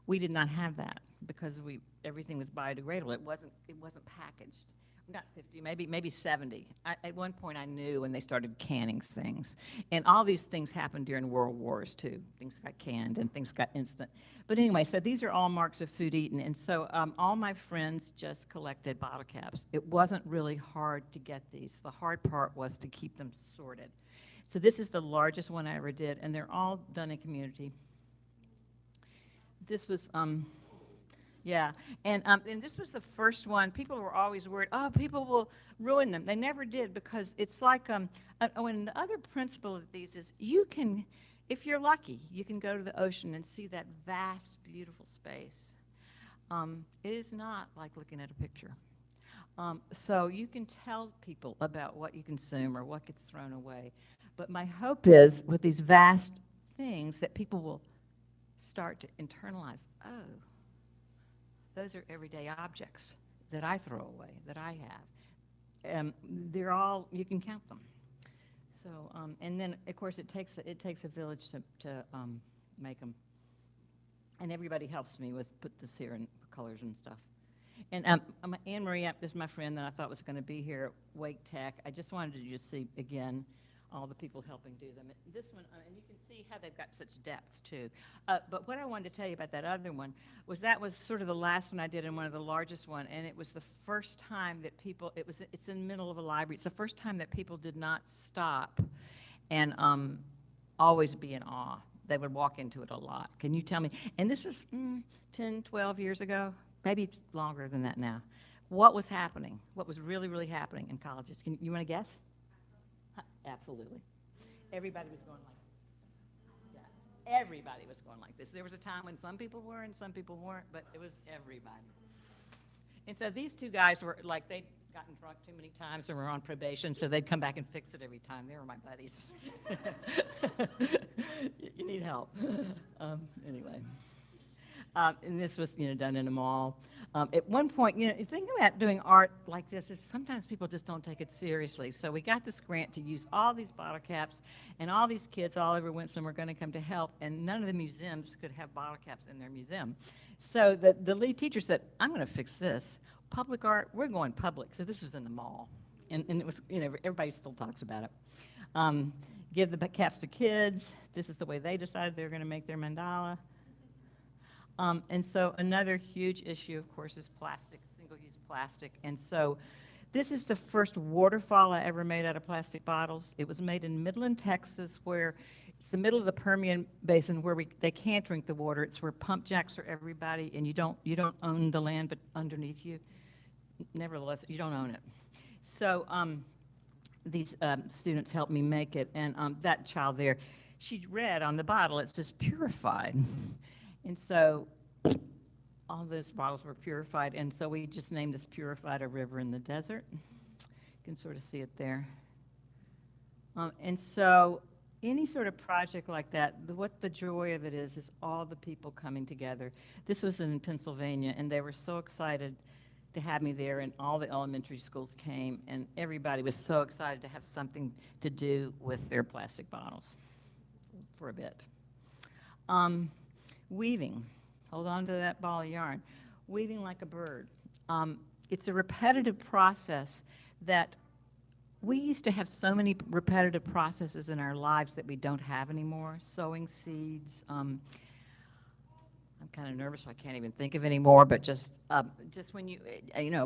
we did not have that because everything was biodegradable. It wasn't packaged. Not 50, maybe 70. At one point I knew when they started canning things. And all these things happened during World Wars too. Things got canned and things got instant. But anyway, so these are all marks of food eaten. And so all my friends just collected bottle caps. It wasn't really hard to get these. The hard part was to keep them sorted. So this is the largest one I ever did, and they're all done in community. This was, yeah, and this was the first one. People were always worried, oh, people will ruin them. They never did, because it's like, when the other principle of these is you can, if you're lucky, you can go to the ocean and see that vast, beautiful space. It is not like looking at a picture. So you can tell people about what you consume or what gets thrown away. But my hope is, with these vast things, that people will start to internalize, oh, those are everyday objects that I throw away, that I have. They're all, you can count them. So, and then, of course, it takes a village to make them. And everybody helps me with put this here and colors and stuff. And Anne Marie, this is my friend that I thought was going to be here at Wake Tech. I just wanted to just see, again, all the people helping do them. This one, and you can see how they've got such depth, too. But what I wanted to tell you about that other one was that was sort of the last one I did and one of the largest one, and it was the first time that people, it's in the middle of a library. It's the first time that people did not stop and always be in awe. They would walk into it a lot. Can you tell me? And this was 10, 12 years ago, maybe longer than that now. What was happening? What was really, really happening in colleges? You want to guess? Absolutely. Everybody was going like, yeah, everybody was going like this. There was a time when some people were and some people weren't, but it was everybody. And so these two guys were like, they'd gotten drunk too many times and were on probation, so they'd come back and fix it every time. They were my buddies. You need help. Anyway. And this was, done in a mall. At one point, the thing about doing art like this is sometimes people just don't take it seriously. So we got this grant to use all these bottle caps, and all these kids all over Winston were going to come to help, and none of the museums could have bottle caps in their museum. So the lead teacher said, I'm going to fix this. Public art, we're going public. So this was in the mall. And it was, everybody still talks about it. Give the caps to kids. This is the way they decided they were going to make their mandala. And so another huge issue, of course, is plastic, single-use plastic. And so this is the first waterfall I ever made out of plastic bottles. It was made in Midland, Texas, where it's the middle of the Permian Basin where they can't drink the water. It's where pump jacks are everybody, and you don't own the land, but underneath you, nevertheless, you don't own it. So these students helped me make it, and that child there, she read on the bottle, it says purified. And so all those bottles were purified, and so we just named this Purified a river in the desert. You can sort of see it there. And so any sort of project like that, what the joy of it is all the people coming together. This was in Pennsylvania, and they were so excited to have me there, and all the elementary schools came, and everybody was so excited to have something to do with their plastic bottles for a bit. Weaving. Hold on to that ball of yarn. Weaving like a bird. It's a repetitive process that we used to have so many repetitive processes in our lives that we don't have anymore. Sowing seeds. I'm kind of nervous, so I can't even think of any more, but just when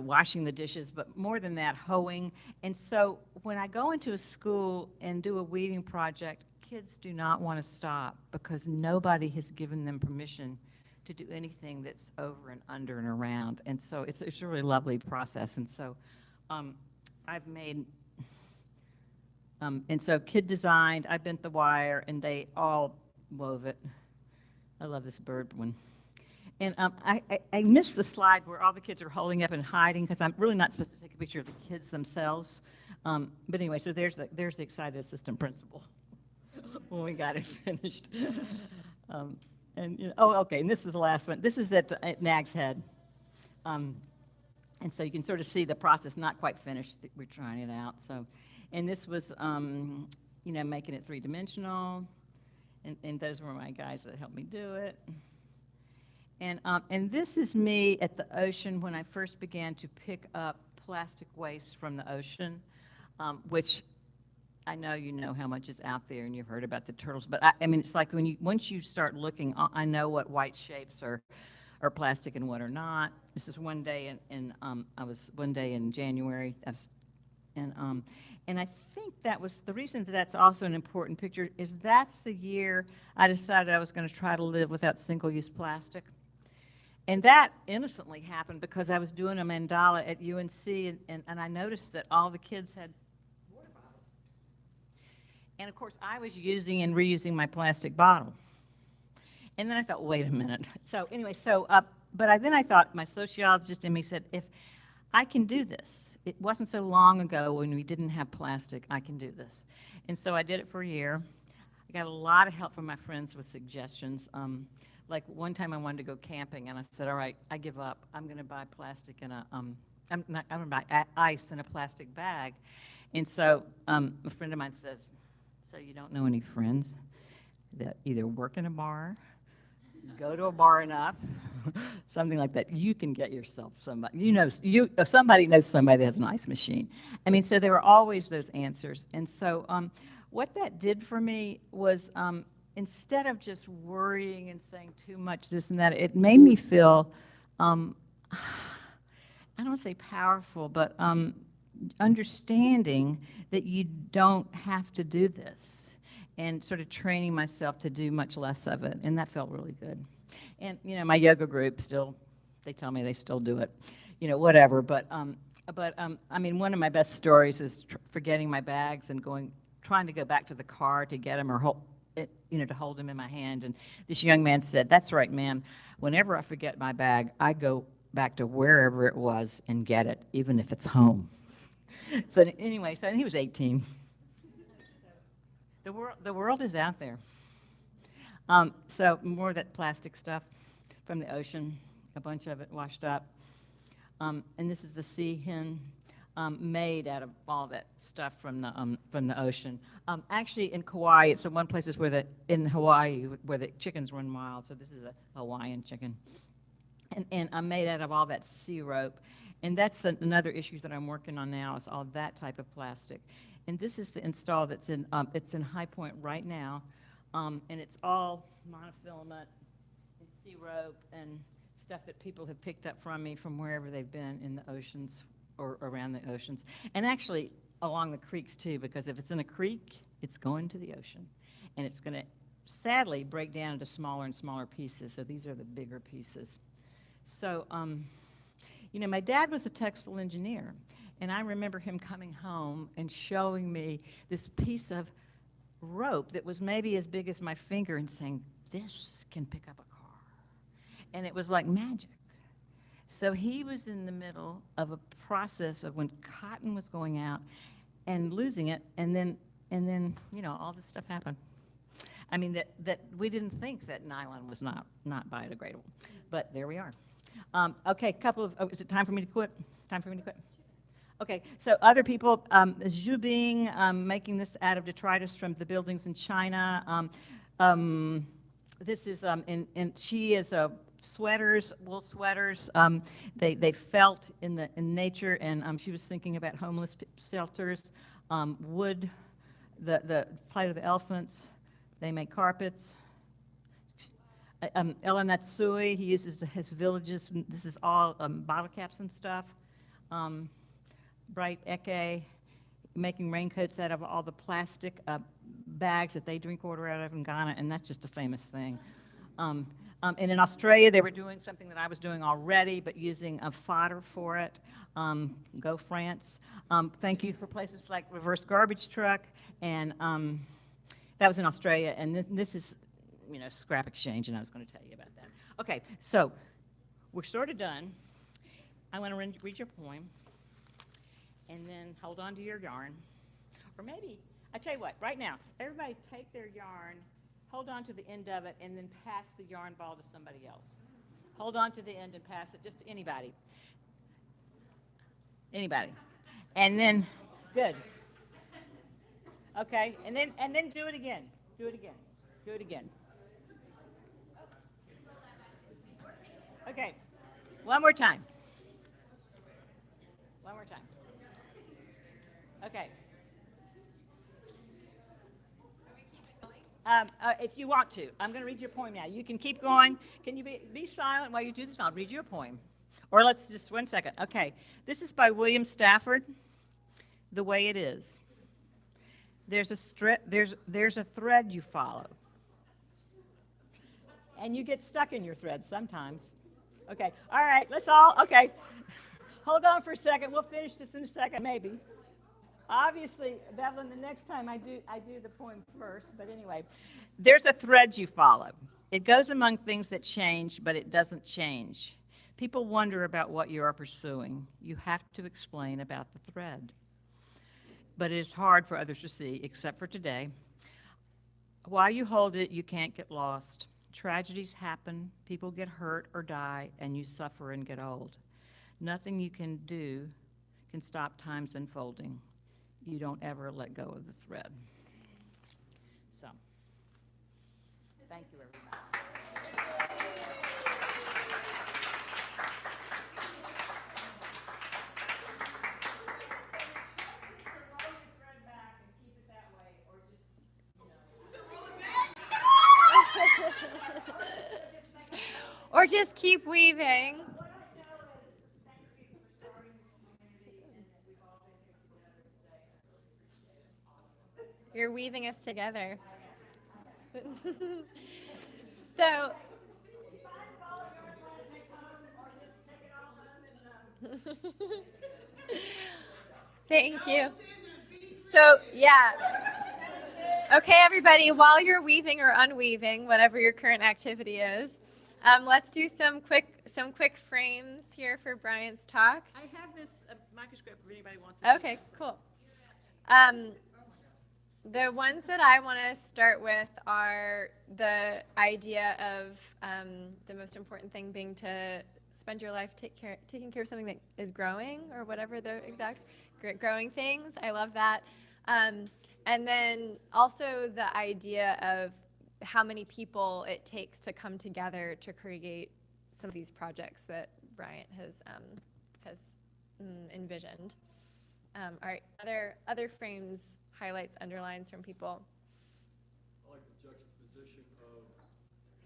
washing the dishes, but more than that, hoeing. And so when I go into a school and do a weaving project, kids do not want to stop because nobody has given them permission to do anything that's over and under and around. And so it's a really lovely process. And so I've made, and so kid designed, I bent the wire, and they all wove it. I love this bird one. And I missed the slide where all the kids are holding up and hiding because I'm really not supposed to take a picture of the kids themselves. But anyway, so there's the excited assistant principal when we got it finished. And okay, and this is the last one. This is at Nag's Head. And so you can sort of see the process, not quite finished. We're trying it out. So, and this was, you know, making it three-dimensional. And those were my guys that helped me do it. And this is me at the ocean when I first began to pick up plastic waste from the ocean, which I know you know how much is out there and you've heard about the turtles. But I mean, it's like once you start looking, I know what white shapes are plastic and what are not. This is one day I was one day in January, and I think that was the reason that that's also an important picture is that's the year I decided I was going to try to live without single-use plastic. And that innocently happened because I was doing a mandala at UNC, and I noticed that all the kids had water bottles. And of course, I was using and reusing my plastic bottle. And then I thought, wait a minute. So anyway, then I thought, my sociologist in me said, if I can do this, it wasn't so long ago when we didn't have plastic, I can do this. And so I did it for a year. I got a lot of help from my friends with suggestions. Like one time I wanted to go camping, and I said, all right, I give up. I'm going to buy plastic in I'm going to buy ice in a plastic bag. And so a friend of mine says, so you don't know any friends that either work in a bar, go to a bar enough, something like that. You can get yourself somebody. If somebody knows somebody that has an ice machine. I mean, so there were always those answers. And so what that did for me was instead of just worrying and saying too much this and that, it made me feel, I don't want to say powerful, but understanding that you don't have to do this, and sort of training myself to do much less of it, and that felt really good. And you know, my yoga group still, they tell me they still do it, you know, whatever. But I mean, one of my best stories is forgetting my bags and trying to go back to the car to get them, or to hold them in my hand. And this young man said, "That's right, ma'am. Whenever I forget my bag, I go back to wherever it was and get it, even if it's home." So anyway, so he was 18. The world is out there. So more of that plastic stuff from the ocean, a bunch of it washed up. And this is a sea hen made out of all that stuff from the ocean. Actually, in Kauai, it's the one place in Hawaii where the chickens run wild. So this is a Hawaiian chicken, and I'm made out of all that sea rope. And that's another issue that I'm working on now, is all that type of plastic. And this is the install that's it's in High Point right now, and it's all monofilament and sea rope and stuff that people have picked up from me from wherever they've been in the oceans or around the oceans, and actually along the creeks too, because if it's in a creek, it's going to the ocean, and it's going to sadly break down into smaller and smaller pieces. So these are the bigger pieces. So, you know, my dad was a textile engineer. And I remember him coming home and showing me this piece of rope that was maybe as big as my finger and saying, this can pick up a car. And it was like magic. So he was in the middle of a process of when cotton was going out and losing it, and then you know, all this stuff happened. I mean, that we didn't think that nylon was not biodegradable, but there we are. Okay, is it time for me to quit? Time for me to quit? Okay, so other people, Zhu Bing, making this out of detritus from the buildings in China. This is, she is sweaters, wool sweaters. They felt in nature, and she was thinking about homeless shelters, wood, the plight of the elephants. They make carpets. Ella Natsui, he uses his villages. This is all bottle caps and stuff. Bright Eke, making raincoats out of all the plastic bags that they drink water out of in Ghana, and that's just a famous thing. And in Australia, they were doing something that I was doing already, but using a fodder for it. Go France. Thank you for places like Reverse Garbage Truck, and that was in Australia, and this is, you know, scrap exchange, and I was going to tell you about that. Okay, so we're sort of done. I want to read your poem. And then hold on to your yarn. Or maybe, I tell you what, right now, everybody take their yarn, hold on to the end of it, and then pass the yarn ball to somebody else. Hold on to the end and pass it just to anybody. Anybody? And then, good. Okay, and then do it again. Do it again. Do it again. Okay. One more time. One more time. Okay. If you want to, I'm going to read your poem now. You can keep going. Can you be silent while you do this? I'll read you a poem. Or let's just 1 second. Okay. This is by William Stafford. The Way It Is. There's a thread you follow. And you get stuck in your thread sometimes. Okay. All right. Okay. Hold on for a second. We'll finish this in a second, maybe. Obviously, Bevelyn, the next time I do the poem first, but anyway. There's a thread you follow. It goes among things that change, but it doesn't change. People wonder about what you are pursuing. You have to explain about the thread. But it is hard for others to see, except for today. While you hold it, you can't get lost. Tragedies happen, people get hurt or die, and you suffer and get old. Nothing you can do can stop time's unfolding. You don't ever let go of the thread. So, thank you, everybody. Or just keep weaving. You're weaving us together. So, thank you. So, yeah. Okay, everybody, while you're weaving or unweaving, whatever your current activity is, let's do some quick frames here for Bryant's talk. I have this microscope if anybody wants to. Okay, cool. The ones that I want to start with are the idea of the most important thing being to spend your life taking care of something that is growing, or whatever the exact growing things. I love that. And then also the idea of how many people it takes to come together to create some of these projects that Bryant has envisioned. All right, other frames, highlights, underlines from people. I like the juxtaposition of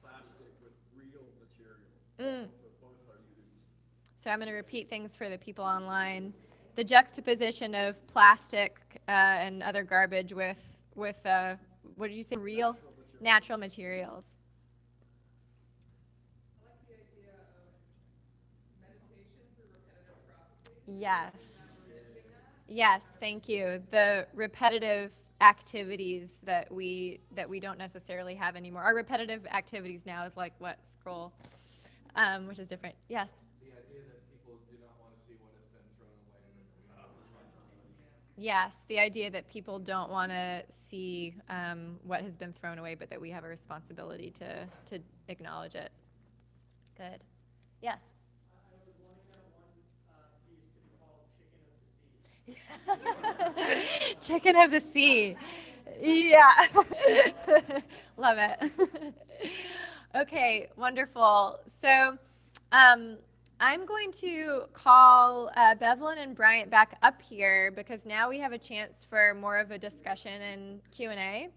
plastic with real material. Both are used. So I'm going to repeat things for the people online. The juxtaposition of plastic and other garbage with what did you say? Real natural materials. I like the idea of meditation through repetitive processes. Yes, thank you. The repetitive activities that we don't necessarily have anymore. Our repetitive activities now is like what? Scroll, which is different. Yes. The idea that people do not want to see what has been thrown away and that we have a responsibility. Yes, the idea that people don't want to see what has been thrown away, but that we have a responsibility to acknowledge it. Good. Yes. I was wanting that one piece to be called Chicken of the Sea. Chicken of the sea. Yeah. Love it. Okay, wonderful. So I'm going to call Bevelyn and Bryant back up here because now we have a chance for more of a discussion and Q&A.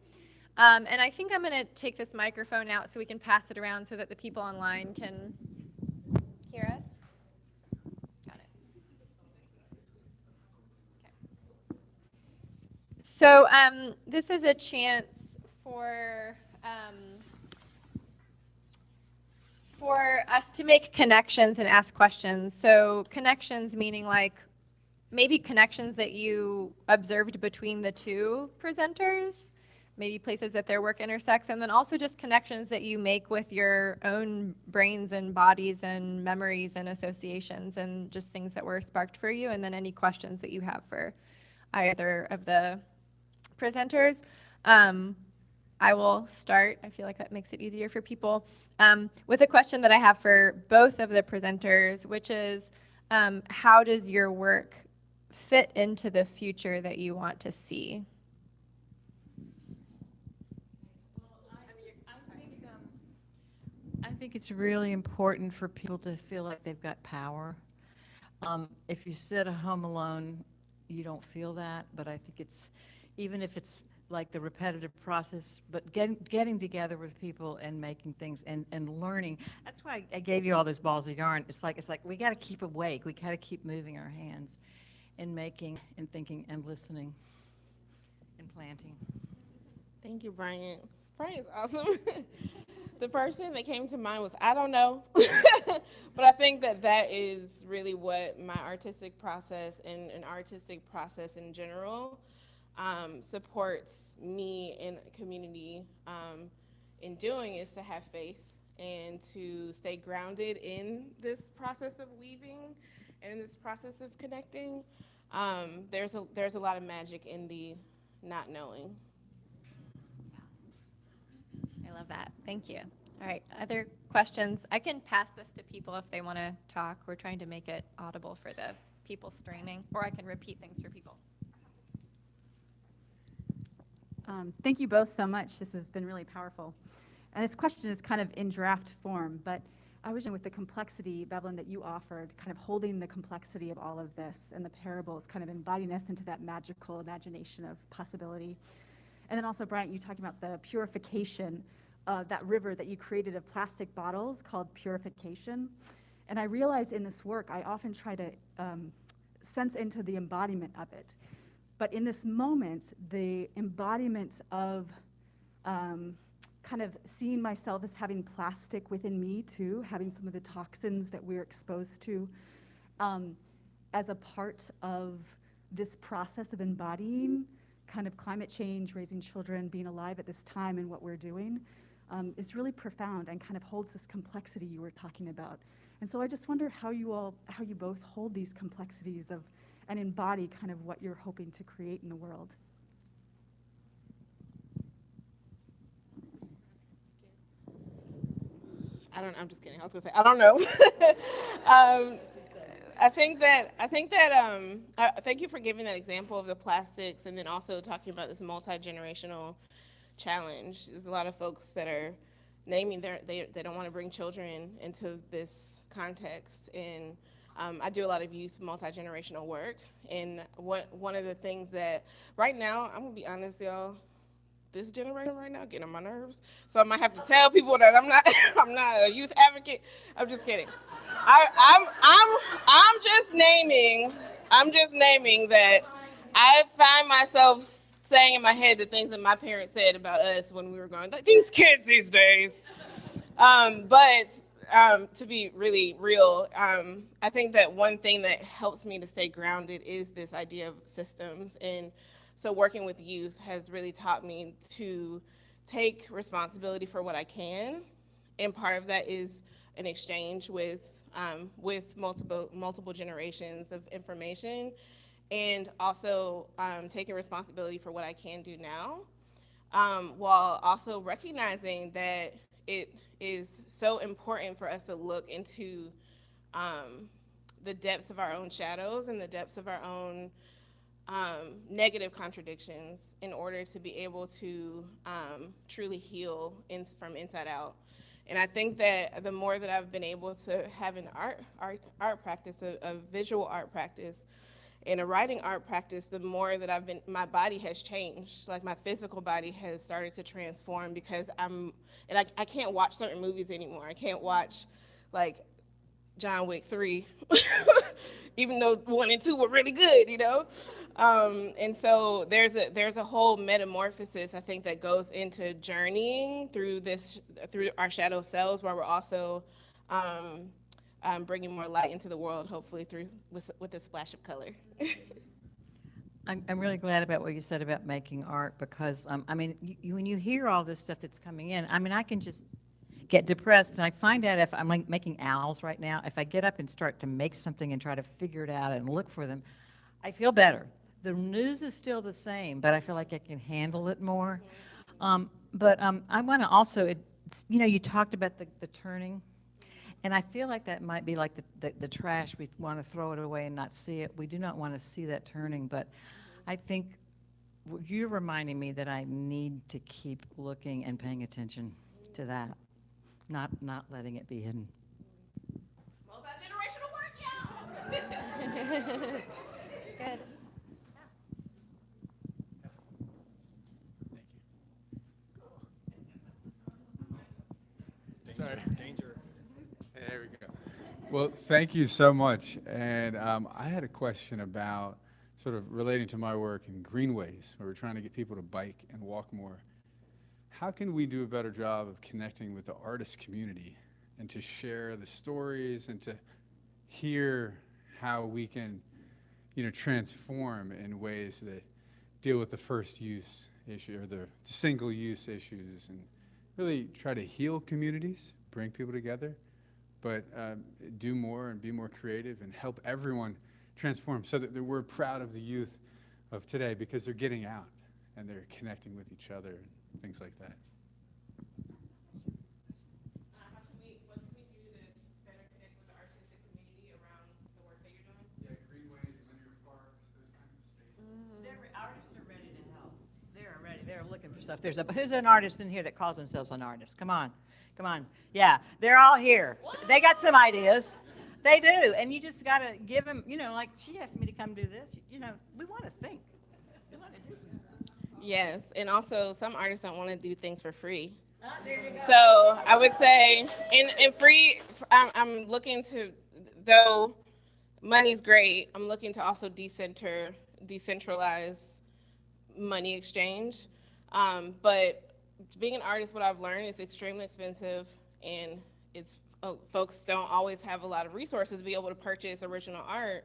And I think I'm going to take this microphone out so we can pass it around so that the people online can hear us. Got it. Okay. So this is a chance for us to make connections and ask questions. So connections meaning like maybe connections that you observed between the two presenters, maybe places that their work intersects, and then also just connections that you make with your own brains and bodies and memories and associations and just things that were sparked for you, and then any questions that you have for either of the presenters. I will start. I feel like that makes it easier for people with a question that I have for both of the presenters, which is how does your work fit into the future that you want to see? I think it's really important for people to feel like they've got power. If you sit at home alone, you don't feel that, but I think it's, even if it's like the repetitive process, but getting together with people and making things and learning. That's why I gave you all those balls of yarn. It's like we got to keep awake. We got to keep moving our hands and making and thinking and listening and planting. Thank you, Bryant. Bryant's awesome. The first thing that came to mind was, I don't know. But I think that is really what my artistic process and an artistic process in general supports me in a community in doing, is to have faith and to stay grounded in this process of weaving and in this process of connecting. There's a lot of magic in the not knowing. I love that. Thank you. All right, other questions? I can pass this to people if they want to talk. We're trying to make it audible for the people streaming, or I can repeat things for people. Thank you both so much. This has been really powerful. And this question is kind of in draft form, but I was with the complexity, Bevelyn, that you offered, kind of holding the complexity of all of this and the parables, kind of inviting us into that magical imagination of possibility. And then also, Bryant, you talking about the purification, that river that you created of plastic bottles called purification. And I realize in this work, I often try to sense into the embodiment of it. But in this moment, the embodiment of kind of seeing myself as having plastic within me too, having some of the toxins that we're exposed to as a part of this process of embodying kind of climate change, raising children, being alive at this time and what we're doing is really profound and kind of holds this complexity you were talking about. And so I just wonder how you both hold these complexities of and embody kind of what you're hoping to create in the world. I'm just kidding. I was gonna say, I don't know. Thank you for giving that example of the plastics, and then also talking about this multi-generational challenge. There's a lot of folks that are naming they don't want to bring children into this context, and I do a lot of youth multi-generational work. And one of the things that right now, I'm gonna be honest, y'all, this generation right now getting on my nerves. So I might have to tell people that I'm not I'm not a youth advocate. I'm just kidding. I'm just naming that I find myself saying in my head the things that my parents said about us when we were going, like, these kids these days. But to be really real, I think that one thing that helps me to stay grounded is this idea of systems. And so working with youth has really taught me to take responsibility for what I can. And part of that is an exchange with multiple generations of information, and also taking responsibility for what I can do now, while also recognizing that it is so important for us to look into the depths of our own shadows and the depths of our own negative contradictions in order to be able to truly heal from inside out. And I think that the more that I've been able to have an art practice, a visual art practice, and a writing art practice, the more that my body has changed. Like, my physical body has started to transform because I can't watch certain movies anymore. I can't watch, like, John Wick 3, even though 1 and 2 were really good, you know? And so there's a whole metamorphosis, I think, that goes into journeying through our shadow selves, where we're also bringing more light into the world, hopefully with a splash of color. I'm really glad about what you said about making art, because I mean, when you hear all this stuff that's coming in, I mean, I can just get depressed, and I find out if I'm like making owls right now, if I get up and start to make something and try to figure it out and look for them, I feel better. The news is still the same, but I feel like I can handle it more. But I want to also, you know, you talked about the turning, And I feel like that might be like the trash. We want to throw it away and not see it. We do not want to see that turning, but I think you're reminding me that I need to keep looking and paying attention to that, not letting it be hidden. Multi-generational work, y'all. Good. Sorry. Danger. There we go. Well, thank you so much. And I had a question about sort of relating to my work in greenways, where we're trying to get people to bike and walk more. How can we do a better job of connecting with the artist community and to share the stories and to hear how we can, transform in ways that deal with the first use issue or the single use issues and really try to heal communities, bring people together, but do more and be more creative and help everyone transform so that we're proud of the youth of today because they're getting out and they're connecting with each other and things like that. What can we do to better connect with the artistic community around the work that you're doing? Yeah, greenways, linear parks, those kinds of spaces. Artists are ready to help. They're ready. They're looking for stuff. Who's an artist in here that calls themselves an artist? Come on. Yeah, they're all here. They got some ideas. They do, and you just got to give them, like she asked me to come do this. We want to think. We want to do some stuff. Yes, and also some artists don't want to do things for free. There you go. So I would say, in free, I'm looking to, though money's great, I'm looking to also decentralize money exchange. But being an artist, what I've learned is extremely expensive, and folks don't always have a lot of resources to be able to purchase original art.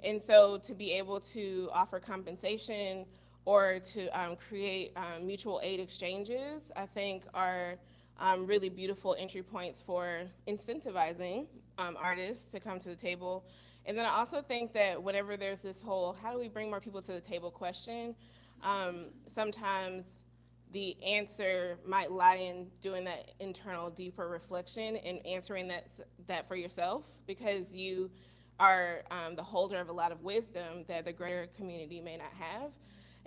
And so to be able to offer compensation or to create mutual aid exchanges, I think are really beautiful entry points for incentivizing artists to come to the table. And then I also think that whenever there's this whole, how do we bring more people to the table question, sometimes the answer might lie in doing that internal, deeper reflection and answering that for yourself, because you are the holder of a lot of wisdom that the greater community may not have.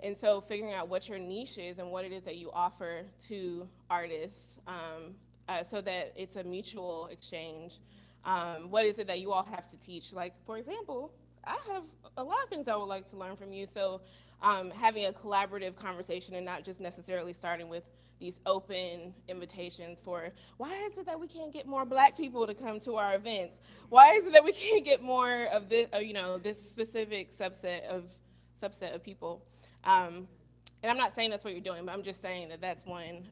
And so figuring out what your niche is and what it is that you offer to artists so that it's a mutual exchange. What is it that you all have to teach? Like, for example, I have a lot of things I would like to learn from you. So having a collaborative conversation and not just necessarily starting with these open invitations for, why is it that we can't get more Black people to come to our events? Why is it that we can't get more of this, this specific subset of people? And I'm not saying that's what you're doing, but I'm just saying that that's one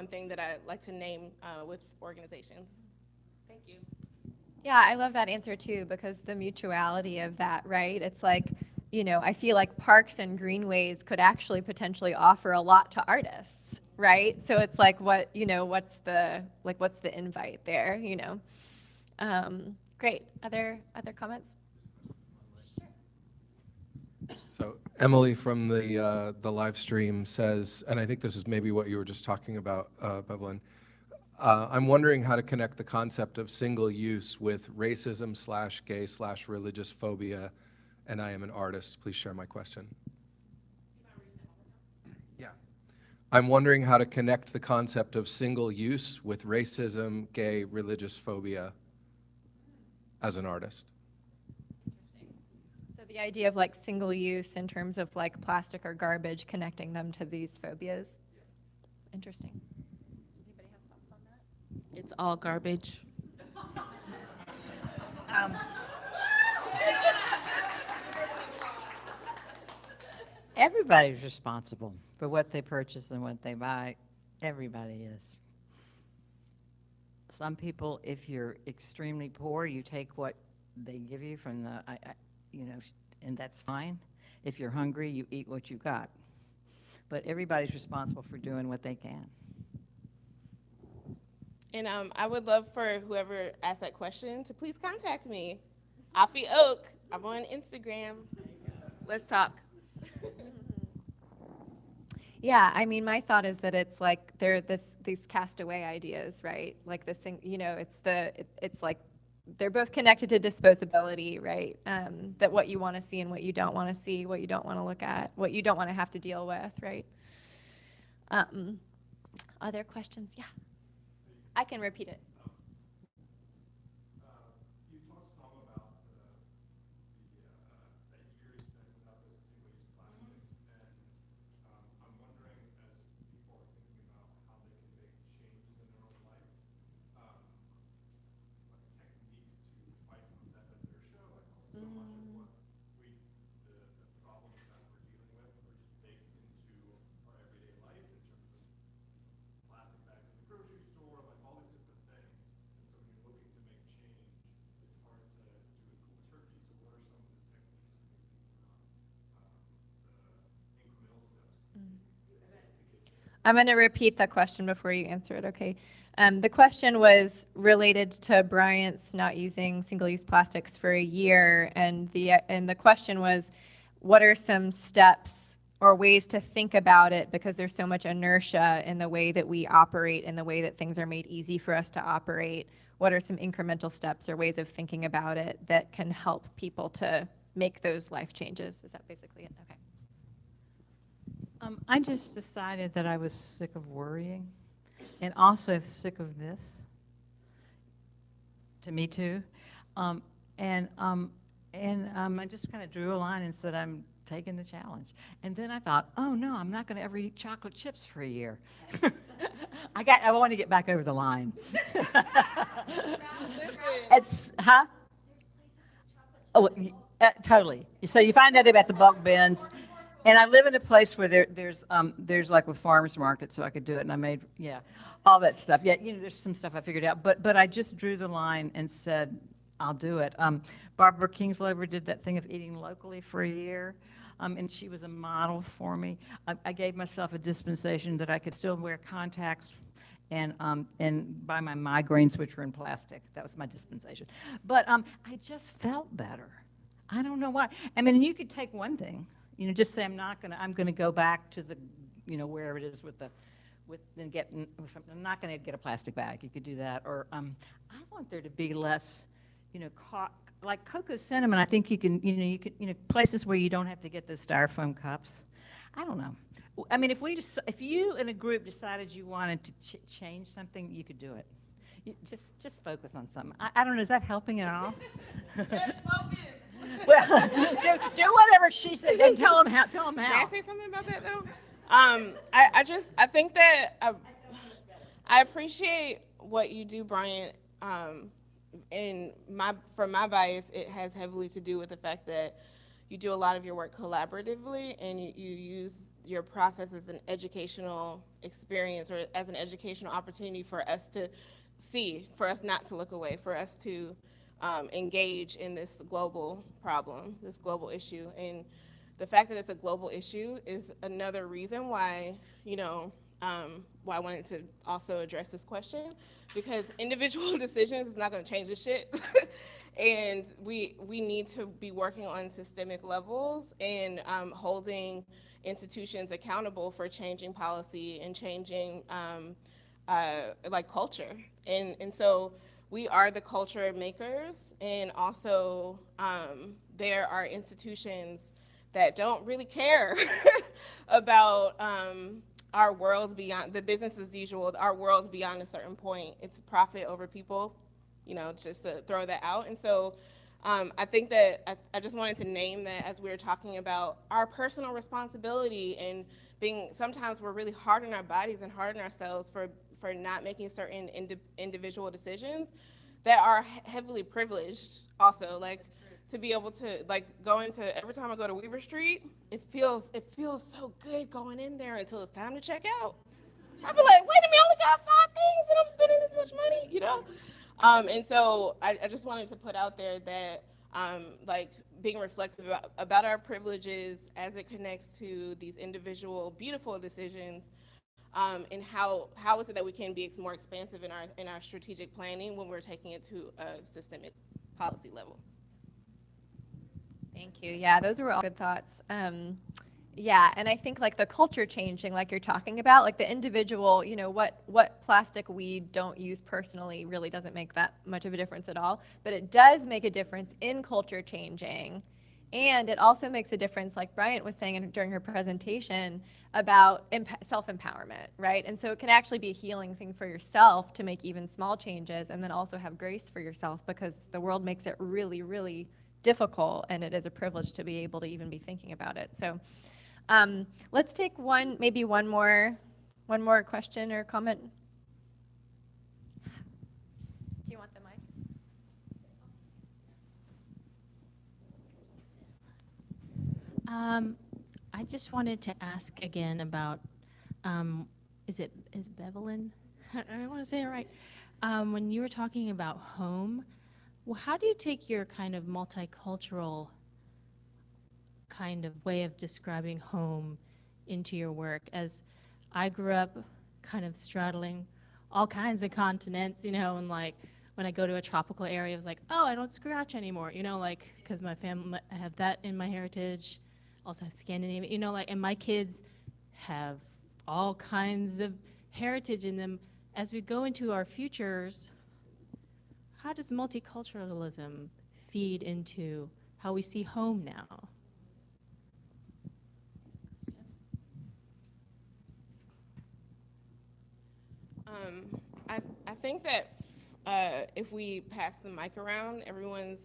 thing that I like to name with organizations. Thank you. Yeah, I love that answer too, because the mutuality of that, right? It's like, I feel like parks and greenways could actually potentially offer a lot to artists, right? So it's like, what's the invite there, Great. Other comments? So Emily from the live stream says, and I think this is maybe what you were just talking about, Bevelyn, I'm wondering how to connect the concept of single use with racism/gay/religious phobia, and I am an artist. Please share my question. Yeah. I'm wondering how to connect the concept of single use with racism, gay, religious phobia as an artist. So the idea of like single use in terms of like plastic or garbage, connecting them to these phobias. Interesting. Anybody have thoughts on that? It's all garbage. Everybody's responsible for what they purchase and what they buy. Everybody is. Some people, if you're extremely poor, you take what they give you from and that's fine. If you're hungry, you eat what you got. But everybody's responsible for doing what they can. And I would love for whoever asked that question to please contact me. Afi Oak. I'm on Instagram. Let's talk. Yeah, I mean, my thought is that it's like these castaway ideas, right? Like this thing, it's like they're both connected to disposability, right? That what you want to see and what you don't want to see, what you don't want to look at, what you don't want to have to deal with, right? Other questions? Yeah, I can repeat it. You talked some about that year you spent without those single-use plastics, and I'm wondering, as people are thinking about how they can make changes in their own life, like techniques to fight some of that their show, like so much of what the problems that we're dealing with are just baked into our everyday life in terms of plastic bags in the grocery store, like all these different things. And so when you're looking to make change, it's hard to do it cold turkey. So what are some of the techniques when you're thinking about the incremental steps to get there? I'm going to repeat the question before you answer it, okay? The question was related to Bryant's not using single-use plastics for a year, and the question was, what are some steps or ways to think about it, because there's so much inertia in the way that we operate, in the way that things are made easy for us to operate. What are some incremental steps or ways of thinking about it that can help people to make those life changes? Is that basically it? Okay. I just decided that I was sick of worrying and also sick of this. To me too. I just kind of drew a line and said, I'm taking the challenge. And then I thought, oh no, I'm not going to ever eat chocolate chips for a year. I want to get back over the line. It's, huh? Oh, totally. So you find out about the bulk bins. And I live in a place where there's like a farmer's market, so I could do it. And I made, all that stuff. Yeah, there's some stuff I figured out. But I just drew the line and said, I'll do it. Barbara Kingslover did that thing of eating locally for a year. And she was a model for me. I gave myself a dispensation that I could still wear contacts and buy my migraines, which were in plastic. That was my dispensation. But I just felt better. I don't know why. I mean, you could take one thing. Just say I'm going to go back to the, wherever it is I'm not going to get a plastic bag. You could do that. Or I want there to be less, like cocoa cinnamon. I think you can, places where you don't have to get those styrofoam cups. I don't know. I mean, if you in a group decided you wanted to change something, you could do it. Just focus on something. I don't know. Is that helping at all? Just focus. Well, do whatever she said and tell them how. Can I say something about that though? I think that I appreciate what you do, Bryant. For my bias, it has heavily to do with the fact that you do a lot of your work collaboratively, and you use your process as an educational experience or as an educational opportunity for us to see, for us not to look away, for us to engage in this global problem, this global issue. And the fact that it's a global issue is another reason why, why I wanted to also address this question, because individual decisions is not going to change this shit. And we need to be working on systemic levels and holding institutions accountable for changing policy and changing like culture. And so we are the culture makers, and also there are institutions that don't really care about our world beyond the business as usual, our world's beyond a certain point. It's profit over people, just to throw that out. And so I think that I just wanted to name that as we were talking about our personal responsibility and sometimes we're really hard on our bodies and hard on ourselves for not making certain individual decisions that are heavily privileged also. Like, to be able to go into, every time I go to Weaver Street, it feels so good going in there until it's time to check out. I'll be like, wait a minute, I only got 5 things and I'm spending this much money, And so I just wanted to put out there that being reflective about our privileges as it connects to these individual beautiful decisions, and how is it that we can be more expansive in our strategic planning when we're taking it to a systemic policy level. Thank you. Yeah, those were all good thoughts. Yeah, and I think like the culture changing, like you're talking about, like the individual, what plastic we don't use personally really doesn't make that much of a difference at all, but it does make a difference in culture changing. And it also makes a difference, like Bryant was saying during her presentation, about self-empowerment, right? And so it can actually be a healing thing for yourself to make even small changes, and then also have grace for yourself, because the world makes it really, really difficult, and it is a privilege to be able to even be thinking about it. So let's take maybe one more question or comment. Do you want the mic? I just wanted to ask again about, is Bevelyn? I want to say it right. When you were talking about home, well, how do you take your kind of multicultural kind of way of describing home into your work? As I grew up kind of straddling all kinds of continents, and like when I go to a tropical area, I was like, oh, I don't scratch anymore, like, because my family, I have that in my heritage, also Scandinavian, and my kids have all kinds of heritage in them. As we go into our futures, how does multiculturalism feed into how we see home now? I think that if we pass the mic around, everyone's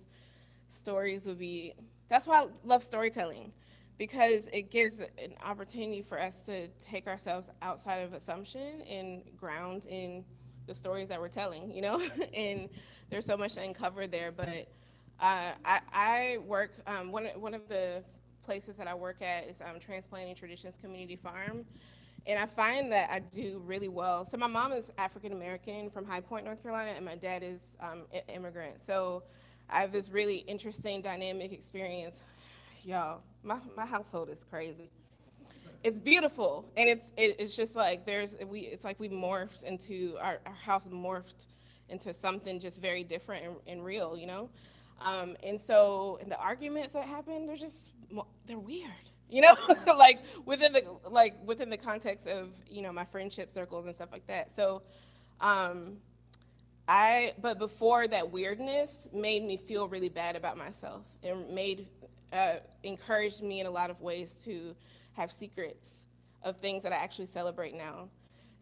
stories would be. That's why I love storytelling, because it gives an opportunity for us to take ourselves outside of assumption and ground in the stories that we're telling, and there's so much to uncover there. But I work, one of the places that I work at is Transplanting Traditions Community Farm. And I find that I do really well. So my mom is African American from High Point, North Carolina, and my dad is immigrant. So I have this really interesting dynamic experience. Y'all, my household is crazy. It's beautiful, and it's just like it's like we morphed into our house morphed into something just very different and real, and so in the arguments that happen, they're weird, like within the context of my friendship circles and stuff like that. So but before, that weirdness made me feel really bad about myself, and encouraged me in a lot of ways to have secrets of things that I actually celebrate now.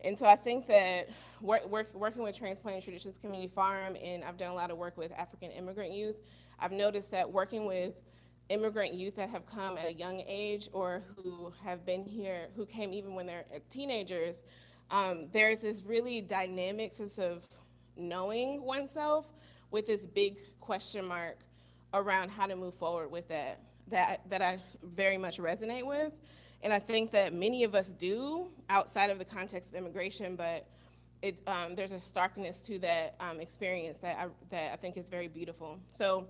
And so I think that working with Transplanting Traditions Community Farm, and I've done a lot of work with African immigrant youth, I've noticed that working with immigrant youth that have come at a young age, or who have been here, who came even when they're teenagers, there's this really dynamic sense of knowing oneself with this big question mark around how to move forward with that I very much resonate with. And I think that many of us do outside of the context of immigration, but there's a starkness to that experience that I think is very beautiful. So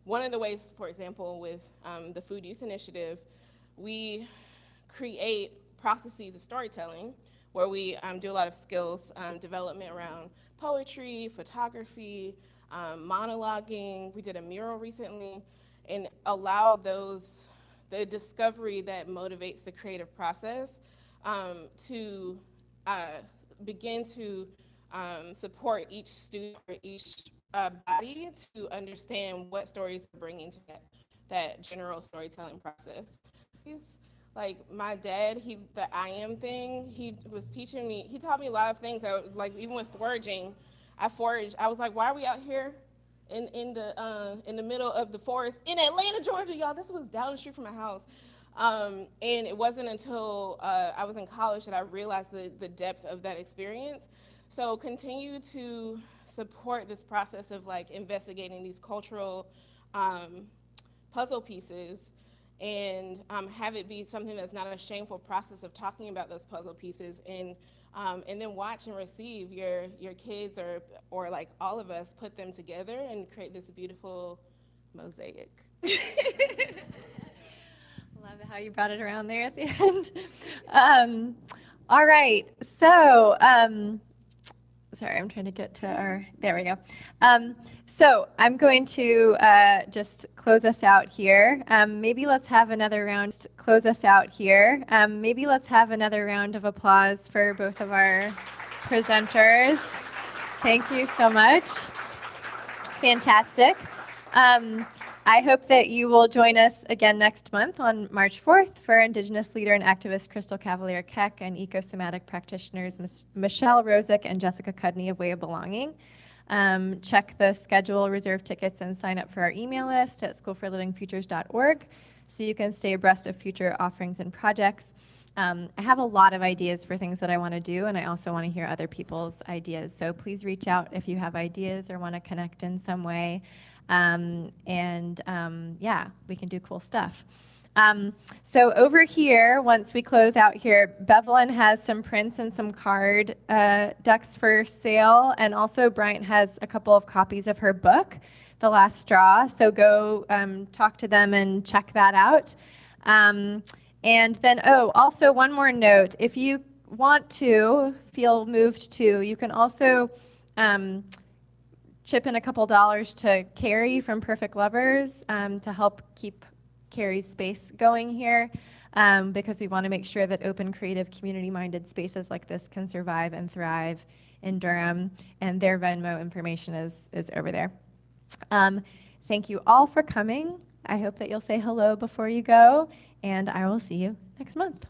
one of the ways, for example, with the Food Youth Initiative, we create processes of storytelling where we do a lot of skills development around poetry, photography, monologuing. We did a mural recently, and allow the discovery that motivates the creative process to begin to support each student or each body to understand what stories are bringing to that general storytelling process. Like my dad, the I am thing, he was teaching me, he taught me a lot of things that, like, even with foraging, I foraged. I was like, why are we out here in the middle of the forest in Atlanta, Georgia, y'all? This was down the street from my house. And it wasn't until I was in college that I realized the depth of that experience. So continue to support this process of like investigating these cultural puzzle pieces, and have it be something that's not a shameful process of talking about those puzzle pieces, and then watch and receive your kids or like all of us put them together and create this beautiful mosaic. Love how you brought it around there at the end. All right, so Sorry, I'm trying to get to our, there we go. So I'm going to just close us out here. Maybe let's have another round, close us out here. Maybe let's have another round of applause for both of our presenters. Thank you so much. Fantastic. I hope that you will join us again next month on March 4th for Indigenous leader and activist Crystal Cavalier Keck and ecosomatic practitioners Michelle Rosick and Jessica Cudney of Way of Belonging. Check the schedule, reserve tickets, and sign up for our email list at schoolforlivingfutures.org so you can stay abreast of future offerings and projects. I have a lot of ideas for things that I want to do, and I also want to hear other people's ideas. So please reach out if you have ideas or want to connect in some way. Yeah, we can do cool stuff. So over here, once we close out here, Bevelyn has some prints and some card decks for sale, and also Bryant has a couple of copies of her book, The Last Straw. So go talk to them and check that out. And then, also one more note. If you want to, feel moved to, you can also chip in a couple dollars to Carrie from Perfect Lovers to help keep Carrie's space going here because we want to make sure that open, creative, community-minded spaces like this can survive and thrive in Durham, and their Venmo information is over there. Thank you all for coming. I hope that you'll say hello before you go, and I will see you next month.